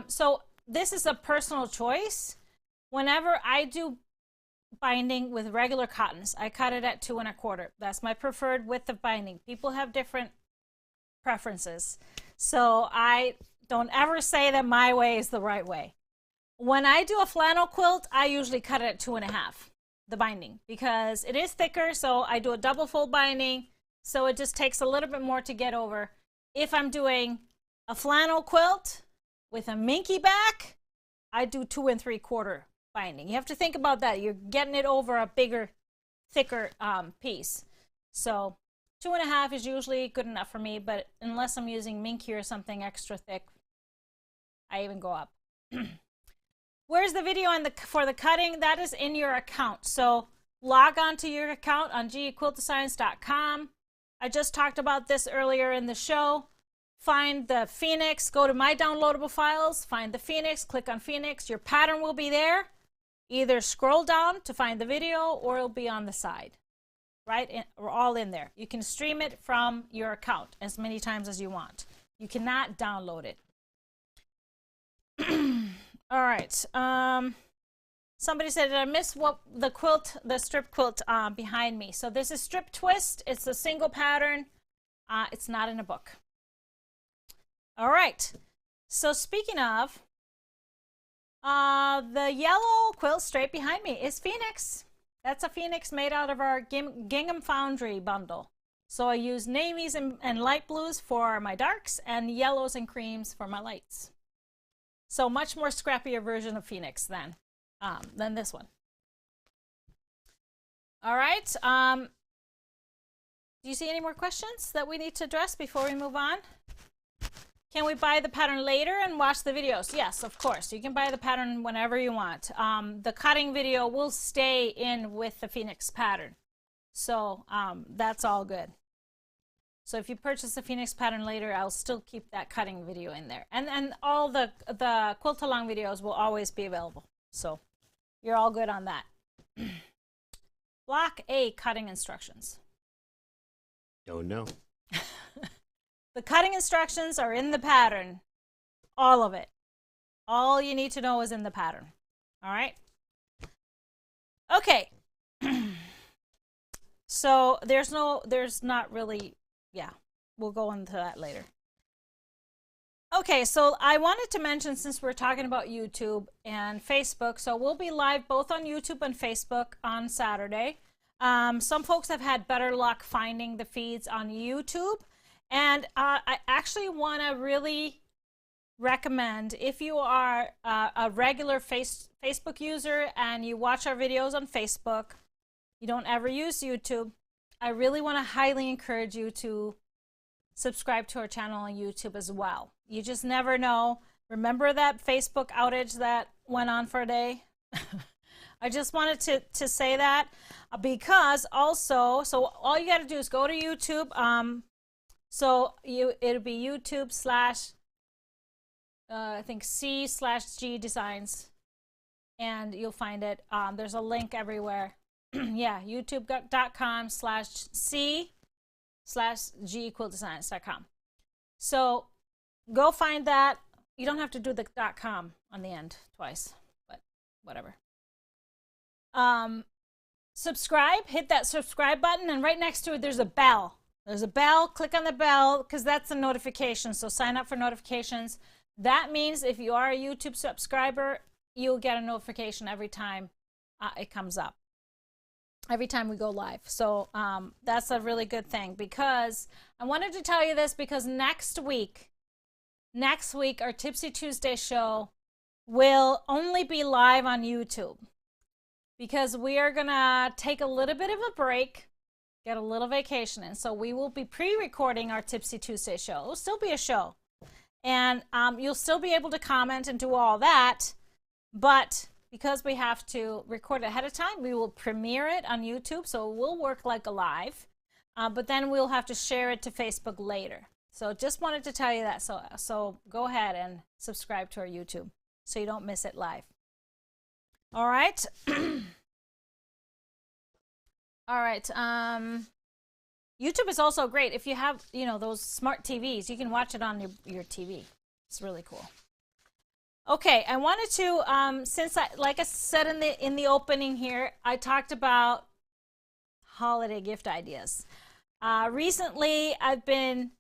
So this is a personal choice. Whenever I do binding with regular cottons, I cut it at 2 1/4. That's my preferred width of binding. People have different preferences. So I don't ever say that my way is the right way. When I do a flannel quilt, I usually cut it at 2 1/2, the binding, because it is thicker. So I do a double fold binding. So it just takes a little bit more to get over. If I'm doing a flannel quilt with a minky back, I do 2 3/4 binding. You have to think about that. You're getting it over a bigger, thicker piece. So 2 1/2 is usually good enough for me, but unless I'm using minky or something extra thick, I even go up. Where's the video for the cutting? That is in your account. So log on to your account on gequiltdesigns.com. I just talked about this earlier in the show. Find the Phoenix, go to my downloadable files, find the Phoenix, click on Phoenix. Your pattern will be there. Either scroll down to find the video or it'll be on the side, right? We're all in there. You can stream it from your account as many times as you want. You cannot download it. All right. Somebody said, did I miss what the strip quilt behind me? So this is strip twist. It's a single pattern. It's not in a book. All right. So speaking of, the yellow quilt straight behind me is Phoenix. That's a Phoenix made out of our Gingham Foundry bundle. So I use navies and light blues for my darks and yellows and creams for my lights. So much more scrappier version of Phoenix than this one. All right. Do you see any more questions that we need to address before we move on? Can we buy the pattern later and watch the videos? Yes, of course. You can buy the pattern whenever you want. The cutting video will stay in with the Phoenix pattern. So that's all good. So if you purchase the Phoenix pattern later, I'll still keep that cutting video in there. And all the quilt along videos will always be available. So you're all good on that. Block A, cutting instructions. Don't know. The cutting instructions are in the pattern. All of it. All you need to know is in the pattern. All right? Okay. So there's not really, yeah, we'll go into that later. Okay, so I wanted to mention, since we're talking about YouTube and Facebook, so we'll be live both on YouTube and Facebook on Saturday. Some folks have had better luck finding the feeds on YouTube. And I actually want to really recommend, if you are a regular Facebook user and you watch our videos on Facebook, you don't ever use YouTube, I really want to highly encourage you to subscribe to our channel on YouTube as well. You just never know. Remember that Facebook outage that went on for a day? I just wanted to say that because also, so all you got to do is go to YouTube. So it'll be YouTube / I think C/G Designs, and you'll find it. There's a link everywhere. Yeah, youtube.com/C/GQuiltDesigns.com. So go find that. You don't have to do the .com on the end twice, but whatever. Subscribe, hit that subscribe button, and right next to it there's a bell. There's a bell. Click on the bell because that's a notification. So sign up for notifications. That means if you are a YouTube subscriber, you'll get a notification every time it comes up, every time we go live. So that's a really good thing, because I wanted to tell you this because next week, our Tipsy Tuesday show will only be live on YouTube, because we are going to take a little bit of a break, get a little vacation in. So we will be pre-recording our Tipsy Tuesday show. It'll still be a show. And you'll still be able to comment and do all that. But because we have to record it ahead of time, we will premiere it on YouTube. So it will work like a live. But then we'll have to share it to Facebook later. So just wanted to tell you that. So go ahead and subscribe to our YouTube so you don't miss it live. All right. All right. YouTube is also great. If you have, those smart TVs, you can watch it on your TV. It's really cool. Okay, I wanted to, since like I said in the opening here, I talked about holiday gift ideas. Recently, I've been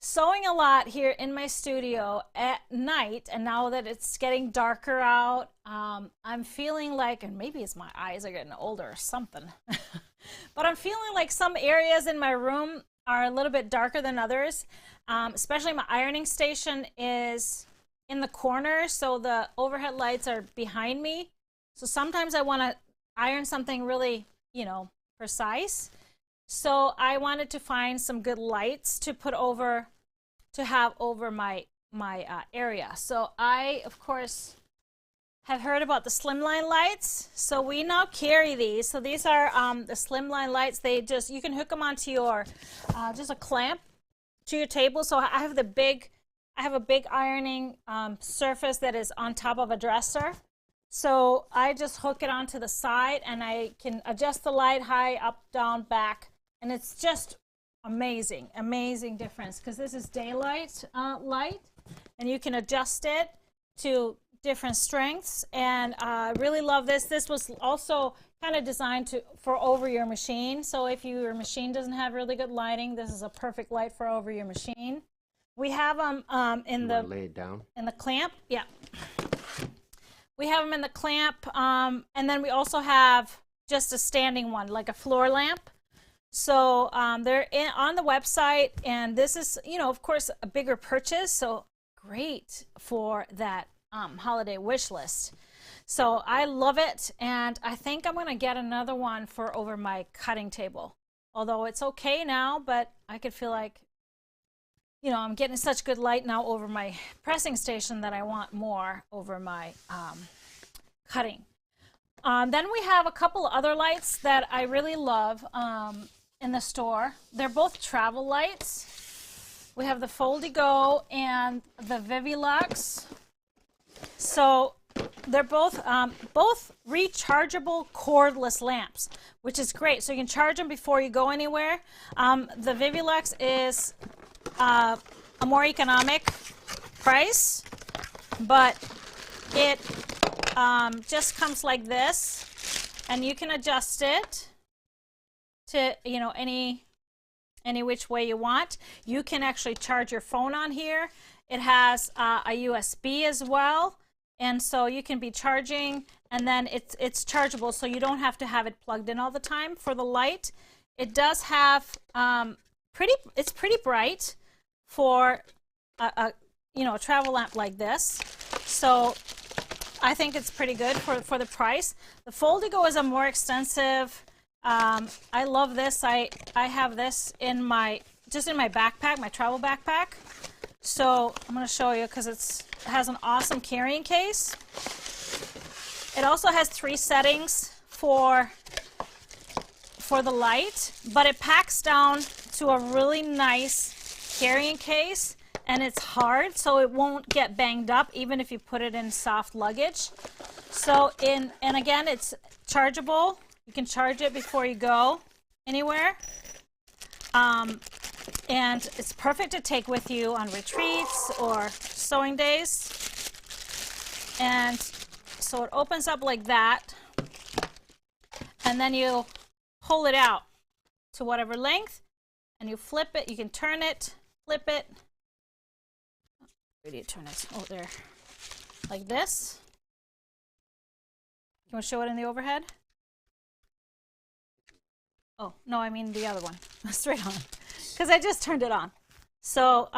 sewing a lot here in my studio at night, and now that it's getting darker out, I'm feeling like, and maybe it's my eyes are getting older or something, but I'm feeling like some areas in my room are a little bit darker than others, especially my ironing station is in the corner, so the overhead lights are behind me. So sometimes I want to iron something really, precise. So I wanted to find some good lights to put over, to have over my area. So I, of course, have heard about the slimline lights. So we now carry these. So these are the slimline lights. They just, you can hook them onto your, just a clamp to your table. So I have a big ironing surface that is on top of a dresser. So I just hook it onto the side and I can adjust the light high, up, down, back. And it's just amazing, amazing difference because this is daylight light and you can adjust it to different strengths, and I really love this. This was also kind of designed for over your machine. So if your machine doesn't have really good lighting, this is a perfect light for over your machine. We have them lay it down in the clamp. Yeah, we have them in the clamp, and then we also have just a standing one, like a floor lamp. So they're on the website, and this is, of course, a bigger purchase. So great for that holiday wish list. So I love it, and I think I'm gonna get another one for over my cutting table. Although it's okay now, but I could feel like, I'm getting such good light now over my pressing station that I want more over my cutting. Then we have a couple other lights that I really love in the store. They're both travel lights. We have the Foldy-Go and the Vivilux. So they're both rechargeable cordless lamps, which is great. So you can charge them before you go anywhere. The Vivilux is a more economic price, but it just comes like this, and you can adjust it to any which way you want. You can actually charge your phone on here. It has a USB as well, and so you can be charging, and then it's chargeable, so you don't have to have it plugged in all the time. For the light, it does have it's pretty bright for a travel lamp like this. So I think it's pretty good for the price. The Foldy-Go is a more extensive. I love this. I have this in my backpack, my travel backpack. So I'm going to show you because it has an awesome carrying case. It also has 3 settings for the light, but it packs down to a really nice carrying case, and it's hard, so it won't get banged up even if you put it in soft luggage. So and again, it's chargeable. You can charge it before you go anywhere. And it's perfect to take with you on retreats or sewing days. And so it opens up like that, and then you pull it out to whatever length, and you flip it. You can turn it, flip it. Where do you turn it? Oh, there. Like this. You want to show it in the overhead? Oh, no, I mean the other one. Straight on. Because I just turned it on. So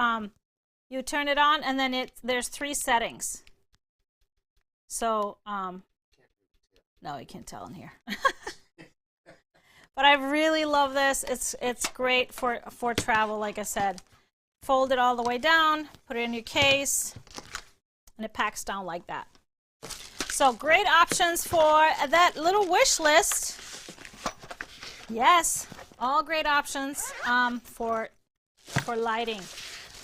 you turn it on, and then there's 3 settings. So, no, you can't tell in here. But I really love this. It's great for travel, like I said. Fold it all the way down, put it in your case, and it packs down like that. So great options for that little wish list. Yes, all great options for lighting.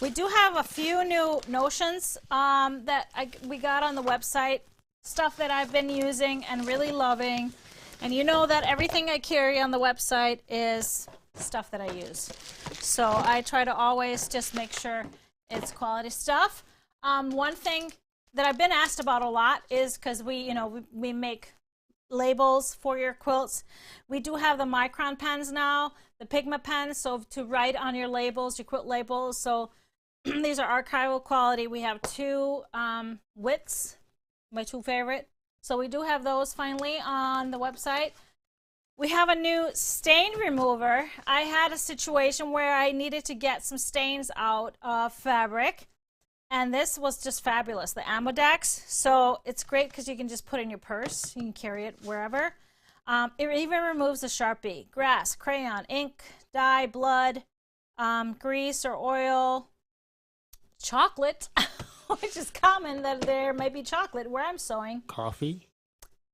We do have a few new notions that we got on the website, stuff that I've been using and really loving. And you know that everything I carry on the website is stuff that I use. So I try to always just make sure it's quality stuff. One thing that I've been asked about a lot is because we make labels for your quilts. We do have the micron pens now, the Pigma pens, so to write on your labels, your quilt labels. So these are archival quality. We have 2 widths, my 2 favorite. So we do have those finally on the website. We have a new stain remover. I had a situation where I needed to get some stains out of fabric, and this was just fabulous, the Amodex. So it's great because you can just put it in your purse. You can carry it wherever. It even removes the Sharpie, grass, crayon, ink, dye, blood, grease or oil, chocolate, which is common that there may be chocolate where I'm sewing. Coffee.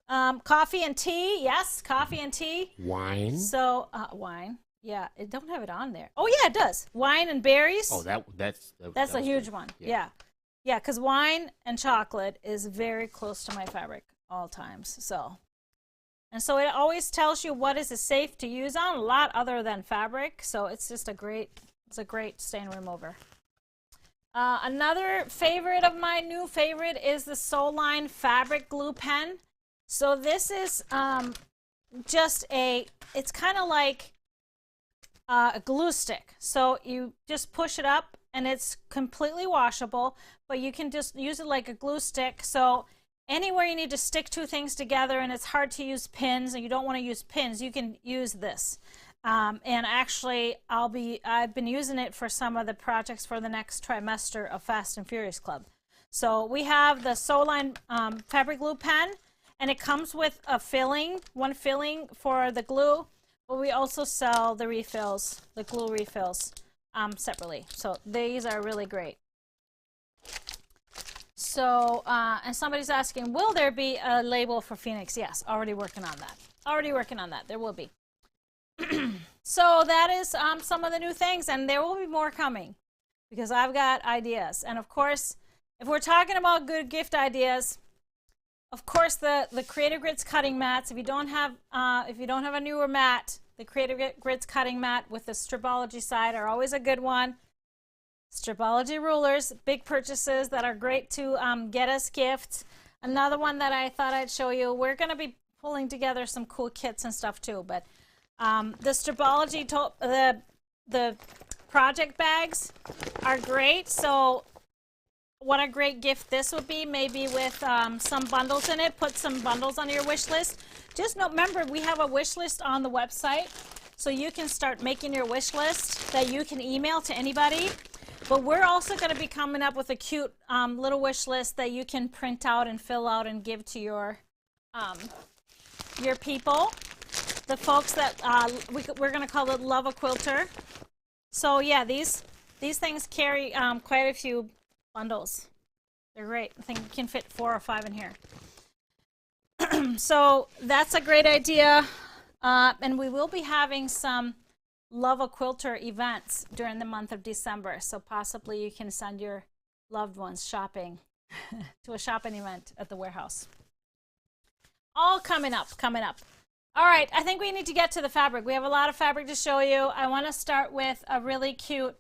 Coffee and tea. Yes, coffee and tea. Wine. So wine. Yeah, it don't have it on there. Oh yeah, it does. Wine and berries. Oh, that's a huge one. Yeah, yeah, because wine and chocolate is very close to my fabric all times. So, and so it always tells you what is safe to use on, a lot other than fabric. So it's just a great stain remover. Another favorite of my new favorite is the Soline fabric glue pen. So this is it's kind of like a glue stick. So you just push it up and it's completely washable, but you can just use it like a glue stick. So anywhere you need to stick two things together and it's hard to use pins and you don't want to use pins, you can use this. And actually, I've been using it for some of the projects for the next trimester of Fast and Furious Club. So we have the Soline fabric glue pen, and it comes with a filling, one filling for the glue, but we also sell the refills, the glue refills, separately. So these are really great. So, and somebody's asking, will there be a label for Phoenix? Yes, already working on that. Already working on that. There will be. So that is some of the new things, and there will be more coming because I've got ideas. And of course, if we're talking about good gift ideas, of course the Creative Grits cutting mats. If you don't have a newer mat, the Creative Grits cutting mat with the stripology side are always a good one. Stripology rulers, big purchases that are great to get us gifts. Another one that I thought I'd show you. We're going to be pulling together some cool kits and stuff too, but the stripology, the project bags are great. So what a great gift this would be, maybe with some bundles in it. Put some bundles on your wish list. Just remember, we have a wish list on the website, so you can start making your wish list that you can email to anybody. But we're also going to be coming up with a cute little wish list that you can print out and fill out and give to your people. The folks that we're going to call it Love a Quilter. So yeah, these things carry quite a few bundles. They're great. I think you can fit 4 or 5 in here. So that's a great idea. And we will be having some Love a Quilter events during the month of December. So possibly you can send your loved ones shopping to a shopping event at the warehouse. All coming up. All right, I think we need to get to the fabric. We have a lot of fabric to show you. I want to start with a really cute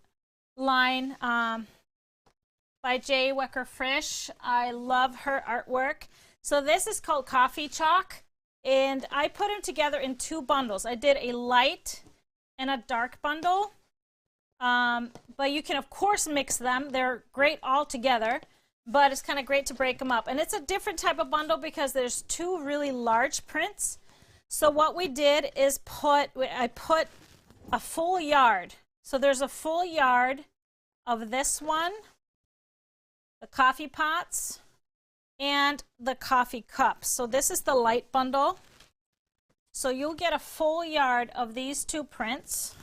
line by Jay Wecker Frisch. I love her artwork. So this is called Coffee Chalk, and I put them together in 2 bundles. I did a light and a dark bundle, but you can, of course, mix them. They're great all together, but it's kind of great to break them up. And it's a different type of bundle because there's 2 really large prints. So what we did is I put a full yard. So there's a full yard of this one, the coffee pots, and the coffee cups. So this is the light bundle. So you'll get a full yard of these 2 prints.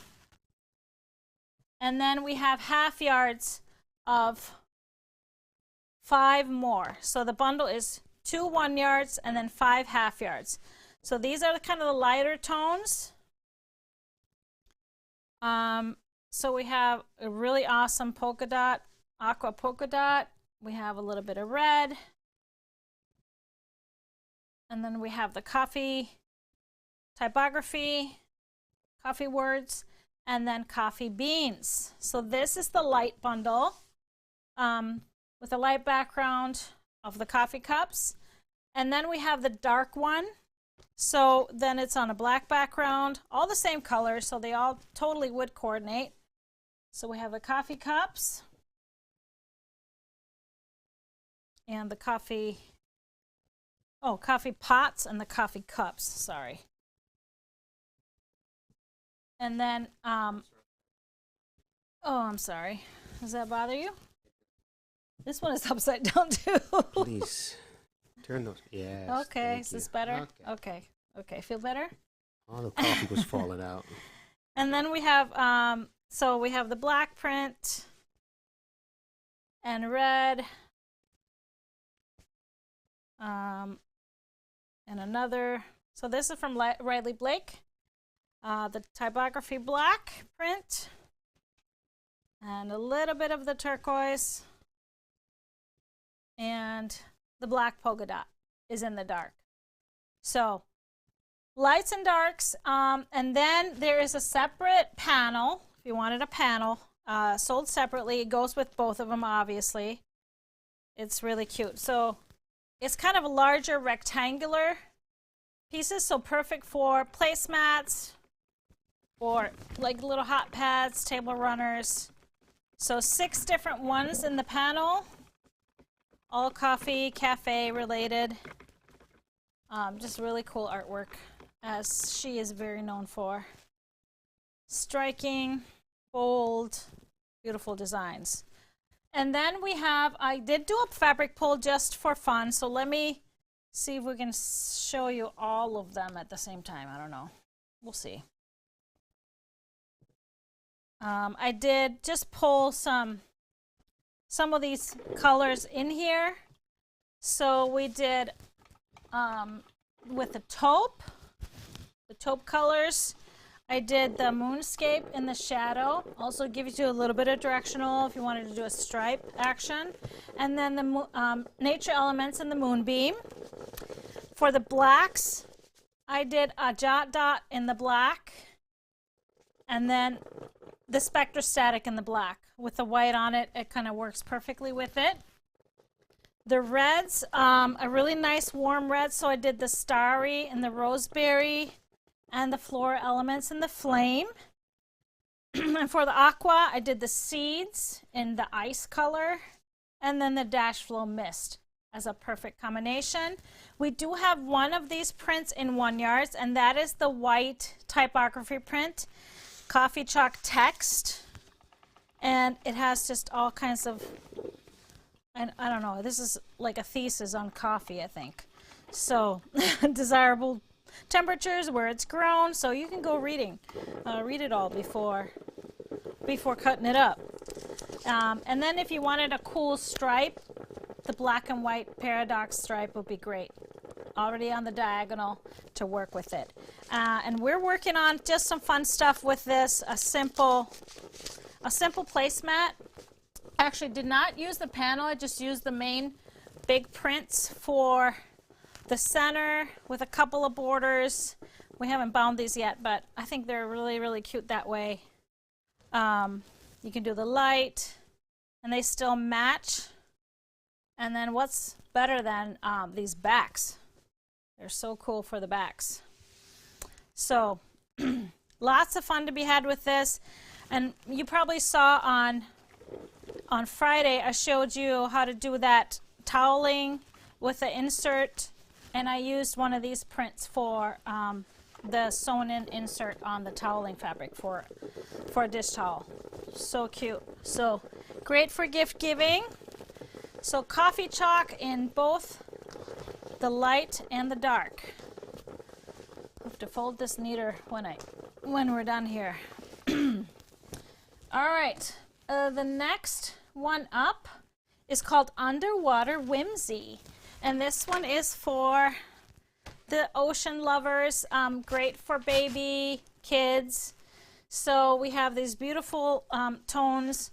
And then we have half yards of 5 more. So the bundle is 2 1 yards and then 5 half yards. So these are kind of the lighter tones. So we have a really awesome polka dot, aqua polka dot. We have a little bit of red. And then we have the coffee typography, coffee words, and then coffee beans. So this is the light bundle with a light background of the coffee cups. And then we have the dark one. So then it's on a black background, all the same colors, so they all totally would coordinate. So we have the coffee cups and the coffee pots and the coffee cups, sorry. And then, oh, I'm sorry. Does that bother you? This one is upside down too. Please. Turn those. Yeah. Okay, is this better? Okay. Okay, feel better? All the coffee was falling out. And then we have, so we have the black print, and red. And another, so this is from Riley Blake, the typography black print, and a little bit of the turquoise, and the black polka dot is in the dark. So lights and darks, and then there is a separate panel, if you wanted a panel, sold separately. It goes with both of them, obviously. It's really cute. So it's kind of a larger rectangular pieces, so perfect for placemats or like little hot pads, table runners. So 6 different ones in the panel, all coffee, cafe related. Just really cool artwork, as she is very known for. Striking, bold, beautiful designs. And then we have, I did do a fabric pull just for fun, so let me see if we can show you all of them at the same time. I don't know. We'll see. I did just pull some of these colors in here. So we did with the taupe colors. I did the moonscape in the shadow. Also gives you a little bit of directional if you wanted to do a stripe action. And then the nature elements in the moonbeam. For the blacks, I did a jot dot in the black. And then the spectrostatic in the black. With the white on it, it kind of works perfectly with it. The reds, a really nice warm red. So I did the starry and the roseberry and the floral elements in the flame. And for the aqua, I did the seeds in the ice color, and then the dash flow mist as a perfect combination. We do have one of these prints in 1 yard, and that is the white typography print, coffee chalk text, and it has just all kinds of, and I don't know, this is like a thesis on coffee, I think. So desirable temperatures, where it's grown, so you can go read it all before cutting it up. And then if you wanted a cool stripe, the black and white paradox stripe would be great, already on the diagonal to work with it. And we're working on just some fun stuff with this, a simple placemat. I actually did not use the panel, I just used the main big prints for the center with a couple of borders. We haven't bound these yet, but I think they're really, really cute that way. You can do the light, and they still match. And then what's better than these backs? They're so cool for the backs. So lots of fun to be had with this. And you probably saw on Friday, I showed you how to do that toweling with the insert. And I used one of these prints for the sewn-in insert on the toweling fabric for a dish towel. So cute. So great for gift giving. So coffee chalk in both the light and the dark. I have to fold this neater when we're done here. All right. The next one up is called Underwater Whimsy. And this one is for the ocean lovers, great for baby, kids. So we have these beautiful tones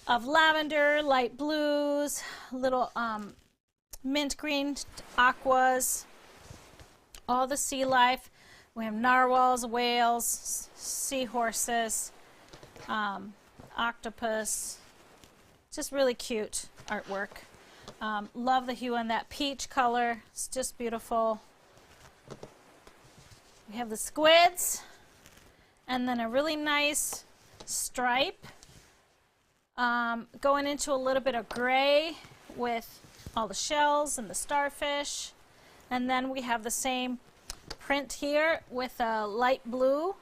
of lavender, light blues, little mint green aquas, all the sea life. We have narwhals, whales, seahorses, octopus. Just really cute artwork. Love the hue in that peach color. It's just beautiful. We have the squids, and then a really nice stripe going into a little bit of gray with all the shells and the starfish. And then we have the same print here with a light blue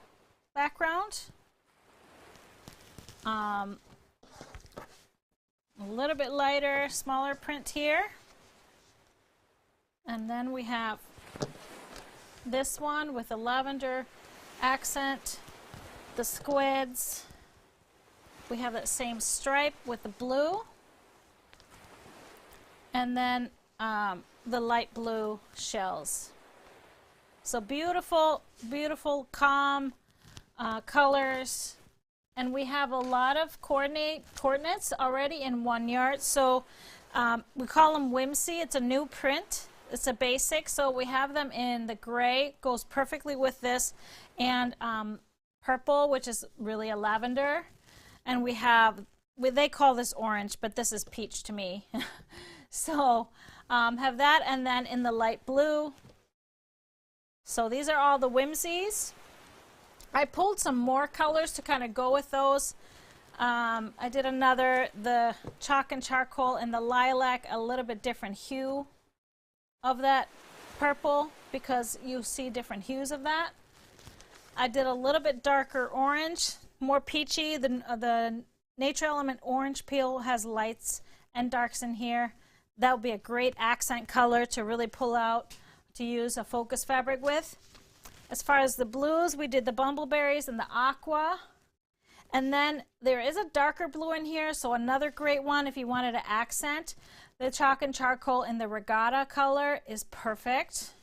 background. A little bit lighter, smaller print here. And then we have this one with a lavender accent, the squids. We have that same stripe with the blue. and then the light blue shells. So beautiful, beautiful, calm colors. And we have a lot of coordinates already in 1 yard. So we call them Whimsy. It's a new print. It's a basic. So we have them in the gray, goes perfectly with this, and purple, which is really a lavender. And we have, they call this orange, but this is peach to me. So have that, and then in the light blue. So these are all the Whimsies. I pulled some more colors to kind of go with those. I did the chalk and charcoal and the lilac, a little bit different hue of that purple because you see different hues of that. I did a little bit darker orange, more peachy. The Nature Element orange peel has lights and darks in here. That would be a great accent color to really pull out to use a focus fabric with. As far as the blues, we did the bumbleberries and the aqua. And then there is a darker blue in here, so another great one if you wanted to accent. The chalk and charcoal in the regatta color is perfect.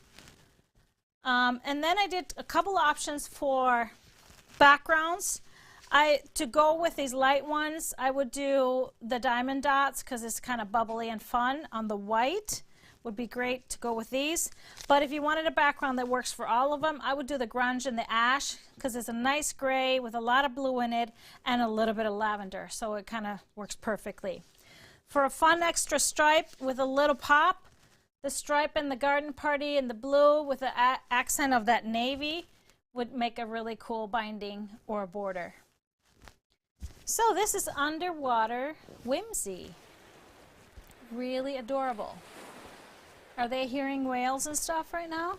And then I did a couple options for backgrounds. To go with these light ones, I would do the diamond dots because it's kind of bubbly and fun on the white. Would be great to go with these. But if you wanted a background that works for all of them, I would do the grunge and the ash because it's a nice gray with a lot of blue in it and a little bit of lavender. So it kind of works perfectly. For a fun extra stripe with a little pop, the stripe and the garden party and the blue with the accent of that navy would make a really cool binding or border. So this is Underwater Whimsy. Really adorable. Are they hearing whales and stuff right now?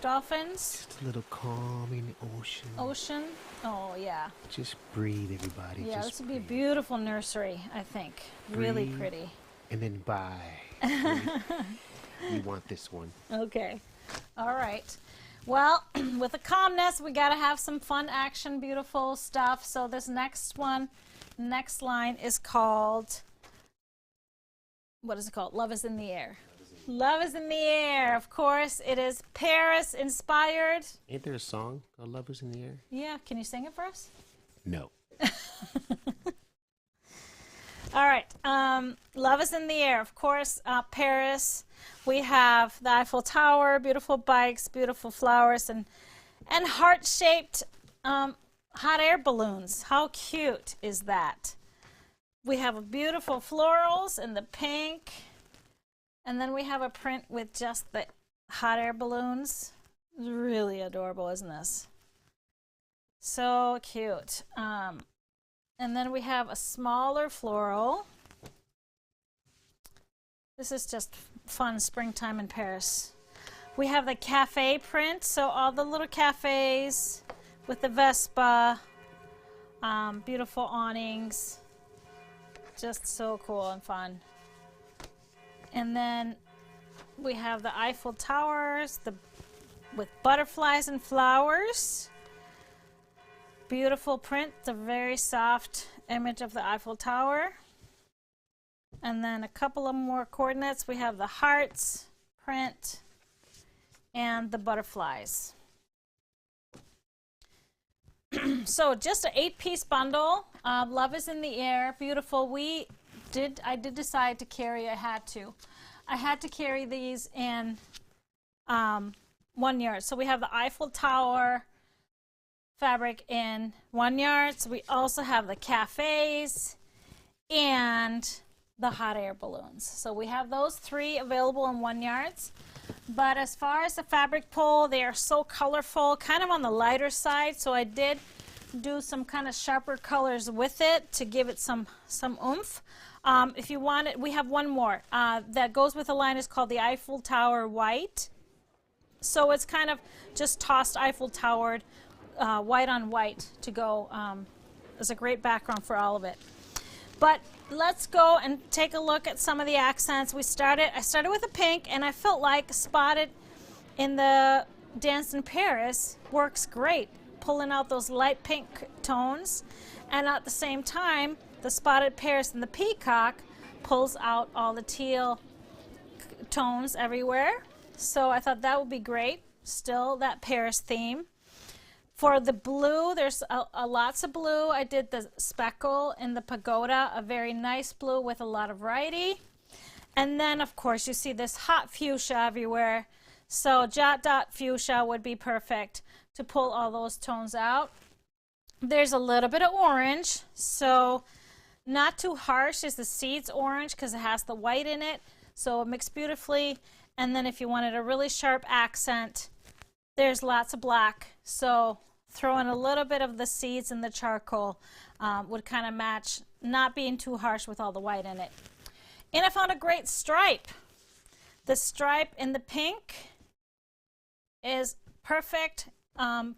Dolphins? Just a little calm in the ocean. Ocean? Oh, yeah. Just breathe, everybody. Yeah, just this would be a breathe. beautiful nursery, I think. Really Breathe. pretty. And then bye. You want this one. Okay. All right. Well, with the calmness, we got to have some fun action, beautiful stuff. So this next line is called, what is it called? Love is in the Air. Love is in the Air. Of course, it is Paris inspired. Ain't there a song called Love is in the Air? Yeah, can you sing it for us? No. All right, Love is in the Air. Of course, Paris. We have the Eiffel Tower, beautiful bikes, beautiful flowers, and heart-shaped hot air balloons. How cute is that? We have beautiful florals in the pink. And then we have a print with just the hot air balloons. It's really adorable, isn't this? So cute. And then we have a smaller floral. This is just fun springtime in Paris. We have the cafe print, so all the little cafes with the Vespa, beautiful awnings. Just so cool and fun. And then we have the Eiffel Towers with butterflies and flowers. Beautiful print, the very soft image of the Eiffel Tower. And then a couple of more coordinates. We have the hearts print and the butterflies. So just an 8-piece bundle. Love is in the Air, beautiful. I did decide to carry, I had to carry these in 1 yard. So we have the Eiffel Tower fabric in 1 yard. So we also have the cafes and the hot air balloons. So we have those 3 available in 1 yards. But as far as the fabric pull, they are so colorful, kind of on the lighter side. So I did do some kind of sharper colors with it to give it some oomph. If you want it, we have one more that goes with the line. Is called the Eiffel Tower White. So it's kind of just tossed Eiffel Tower white on white to go. It's a great background for all of it. But let's go and take a look at some of the accents. I started with a pink, and I felt like Spotted in the Dance in Paris works great, pulling out those light pink tones, and at the same time, the Spotted Paris and the Peacock pulls out all the teal tones everywhere. So I thought that would be great. Still that Paris theme. For the blue, there's lots of blue. I did the speckle in the pagoda, a very nice blue with a lot of variety. And then, of course, you see this hot fuchsia everywhere. So Jot Dot fuchsia would be perfect to pull all those tones out. There's a little bit of orange, so not too harsh is the seeds orange because it has the white in it. So it mixed beautifully. And then if you wanted a really sharp accent, there's lots of black. So throw in a little bit of the seeds and the charcoal would kind of match, not being too harsh with all the white in it. And I found a great stripe. The stripe in the pink is perfect.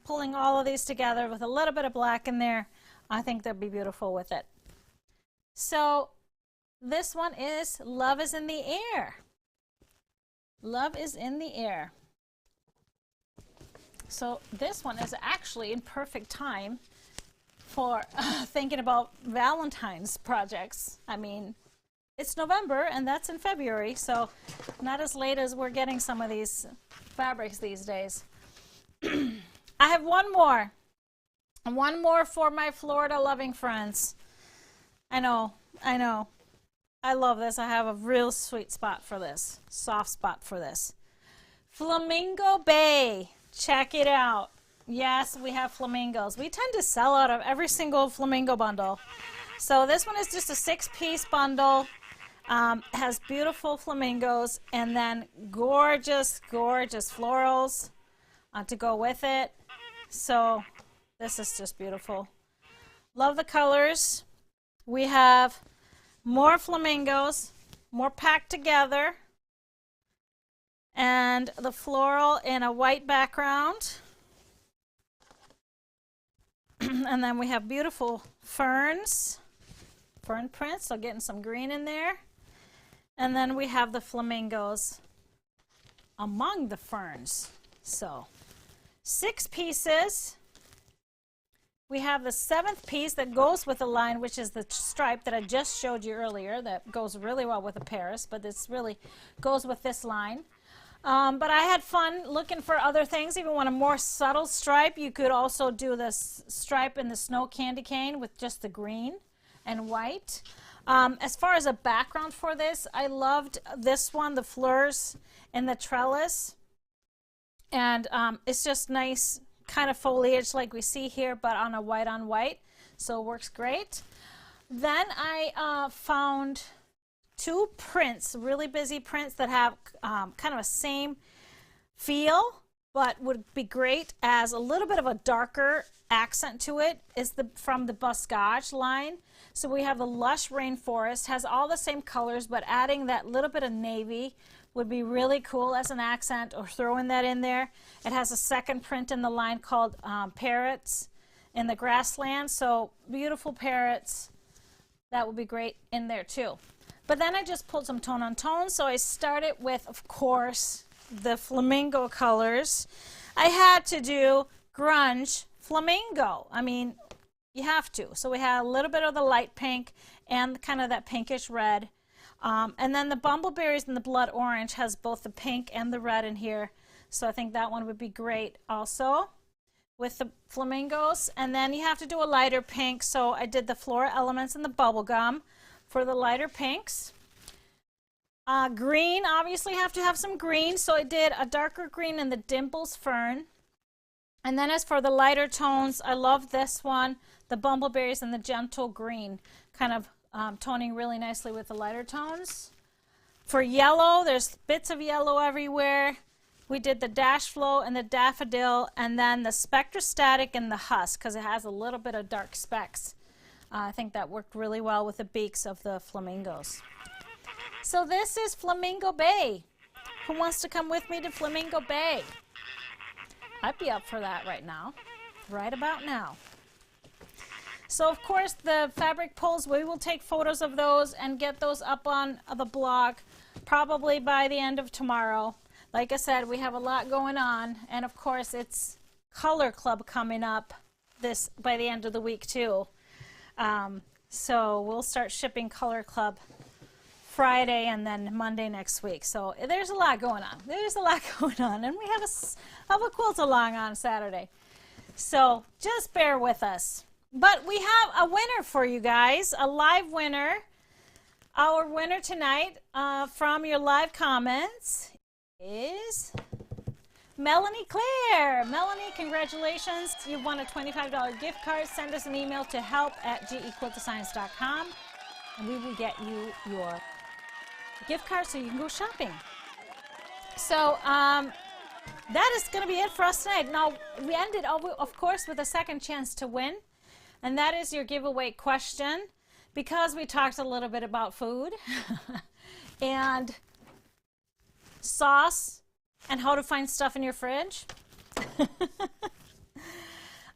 Pulling all of these together with a little bit of black in there, I think they'll be beautiful with it. So this one is Love is in the Air. Love is in the Air. So this one is actually in perfect time for thinking about Valentine's projects. I mean, it's November and that's in February, so not as late as we're getting some of these fabrics these days. I have one more for my Florida loving friends. I know. I love this. I have a real sweet spot for this, soft spot for this. Flamingo Bay. Check it out. Yes, we have flamingos. We tend to sell out of every single flamingo bundle. So this one is just a 6-piece bundle. Has beautiful flamingos and then gorgeous, gorgeous florals to go with it. So this is just beautiful. Love the colors. We have more flamingos, more packed together, and the floral in a white background. And then we have beautiful ferns, fern prints, so getting some green in there. And then we have the flamingos among the ferns. So 6 pieces. We have the 7th piece that goes with the line, which is the stripe that I just showed you earlier. That goes really well with the Paris, but this really goes with this line. But I had fun looking for other things. If you want a more subtle stripe, you could also do this stripe in the snow candy cane with just the green and white. As far as a background for this, I loved this one, the fleurs and the trellis. And it's just nice kind of foliage like we see here, but on a white on white. So it works great. Then I found 2 prints, really busy prints that have kind of a same feel, but would be great as a little bit of a darker accent to it. Is from the Boscage line. So we have the Lush Rainforest, has all the same colors, but adding that little bit of navy would be really cool as an accent, or throwing that in there. It has a second print in the line called Parrots in the Grassland. So beautiful parrots. That would be great in there too. But then I just pulled some tone on tone. So I started with, of course, the flamingo colors. I had to do grunge flamingo. I mean, you have to. So we had a little bit of the light pink and kind of that pinkish red. And then the bumbleberries and the blood orange has both the pink and the red in here. So I think that one would be great also with the flamingos. And then you have to do a lighter pink. So I did the floral elements and the bubble gum for the lighter pinks. Green, obviously have to have some green. So I did a darker green in the Dimples Fern. And then as for the lighter tones, I love this one, the bumbleberries and the gentle green, kind of toning really nicely with the lighter tones. For yellow, there's bits of yellow everywhere. We did the Dash Flow and the Daffodil, and then the Spectrostatic and the Husk, because it has a little bit of dark specks. I think that worked really well with the beaks of the flamingos. So this is Flamingo Bay. Who wants to come with me to Flamingo Bay? I'd be up for that right now, right about now. So of course the fabric pulls, we will take photos of those and get those up on the blog probably by the end of tomorrow. Like I said, we have a lot going on, and of course it's Color Club coming up by the end of the week too. So we'll start shipping Color Club Friday and then Monday next week. So there's a lot going on. There's a lot going on. And we have a quilt along on Saturday. So just bear with us. But we have a winner for you guys, a live winner. Our winner tonight from your live comments is Melanie Claire. Melanie, congratulations. You've won a $25 gift card. Send us an email to help@gequiltoscience.com and we will get you your gift card so you can go shopping. So that is going to be it for us tonight. Now, we ended, of course, with a second chance to win, and that is your giveaway question, because we talked a little bit about food and sauce and how to find stuff in your fridge.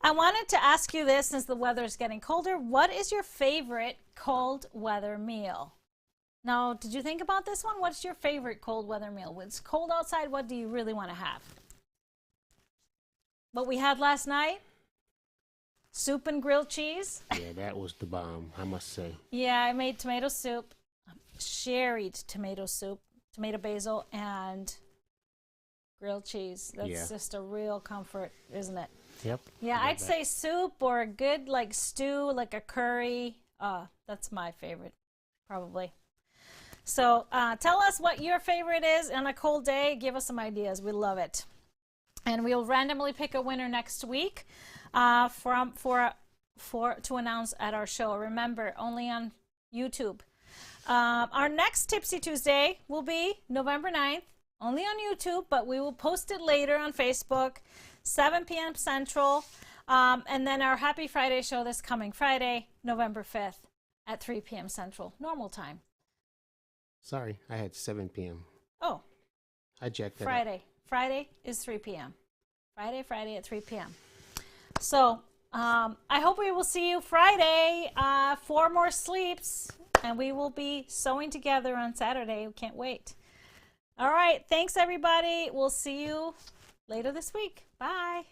I wanted to ask you this, since the weather is getting colder. What is your favorite cold weather meal? Now, did you think about this one? What's your favorite cold weather meal? When it's cold outside, what do you really want to have? What we had last night? Soup and grilled cheese. Yeah, that was the bomb, I must say. Yeah, I made tomato soup, sherried tomato soup, tomato basil, and grilled cheese. That's just a real comfort, isn't it? Yep. Yeah, I'd say soup or a good like stew, like a curry. That's my favorite, probably. So tell us what your favorite is on a cold day. Give us some ideas. We love it. And we'll randomly pick a winner next week to announce at our show. Remember, only on YouTube. Our next Tipsy Tuesday will be November 9th, only on YouTube, but we will post it later on Facebook, 7 p.m. Central. And then our Happy Friday show this coming Friday, November 5th at 3 p.m. Central, normal time. Sorry, I had 7 p.m. Oh. I jacked that Friday. up. Friday is 3 p.m. Friday at 3 p.m. So I hope we will see you Friday. 4 more sleeps, and we will be sewing together on Saturday. We can't wait. All right. Thanks, everybody. We'll see you later this week. Bye.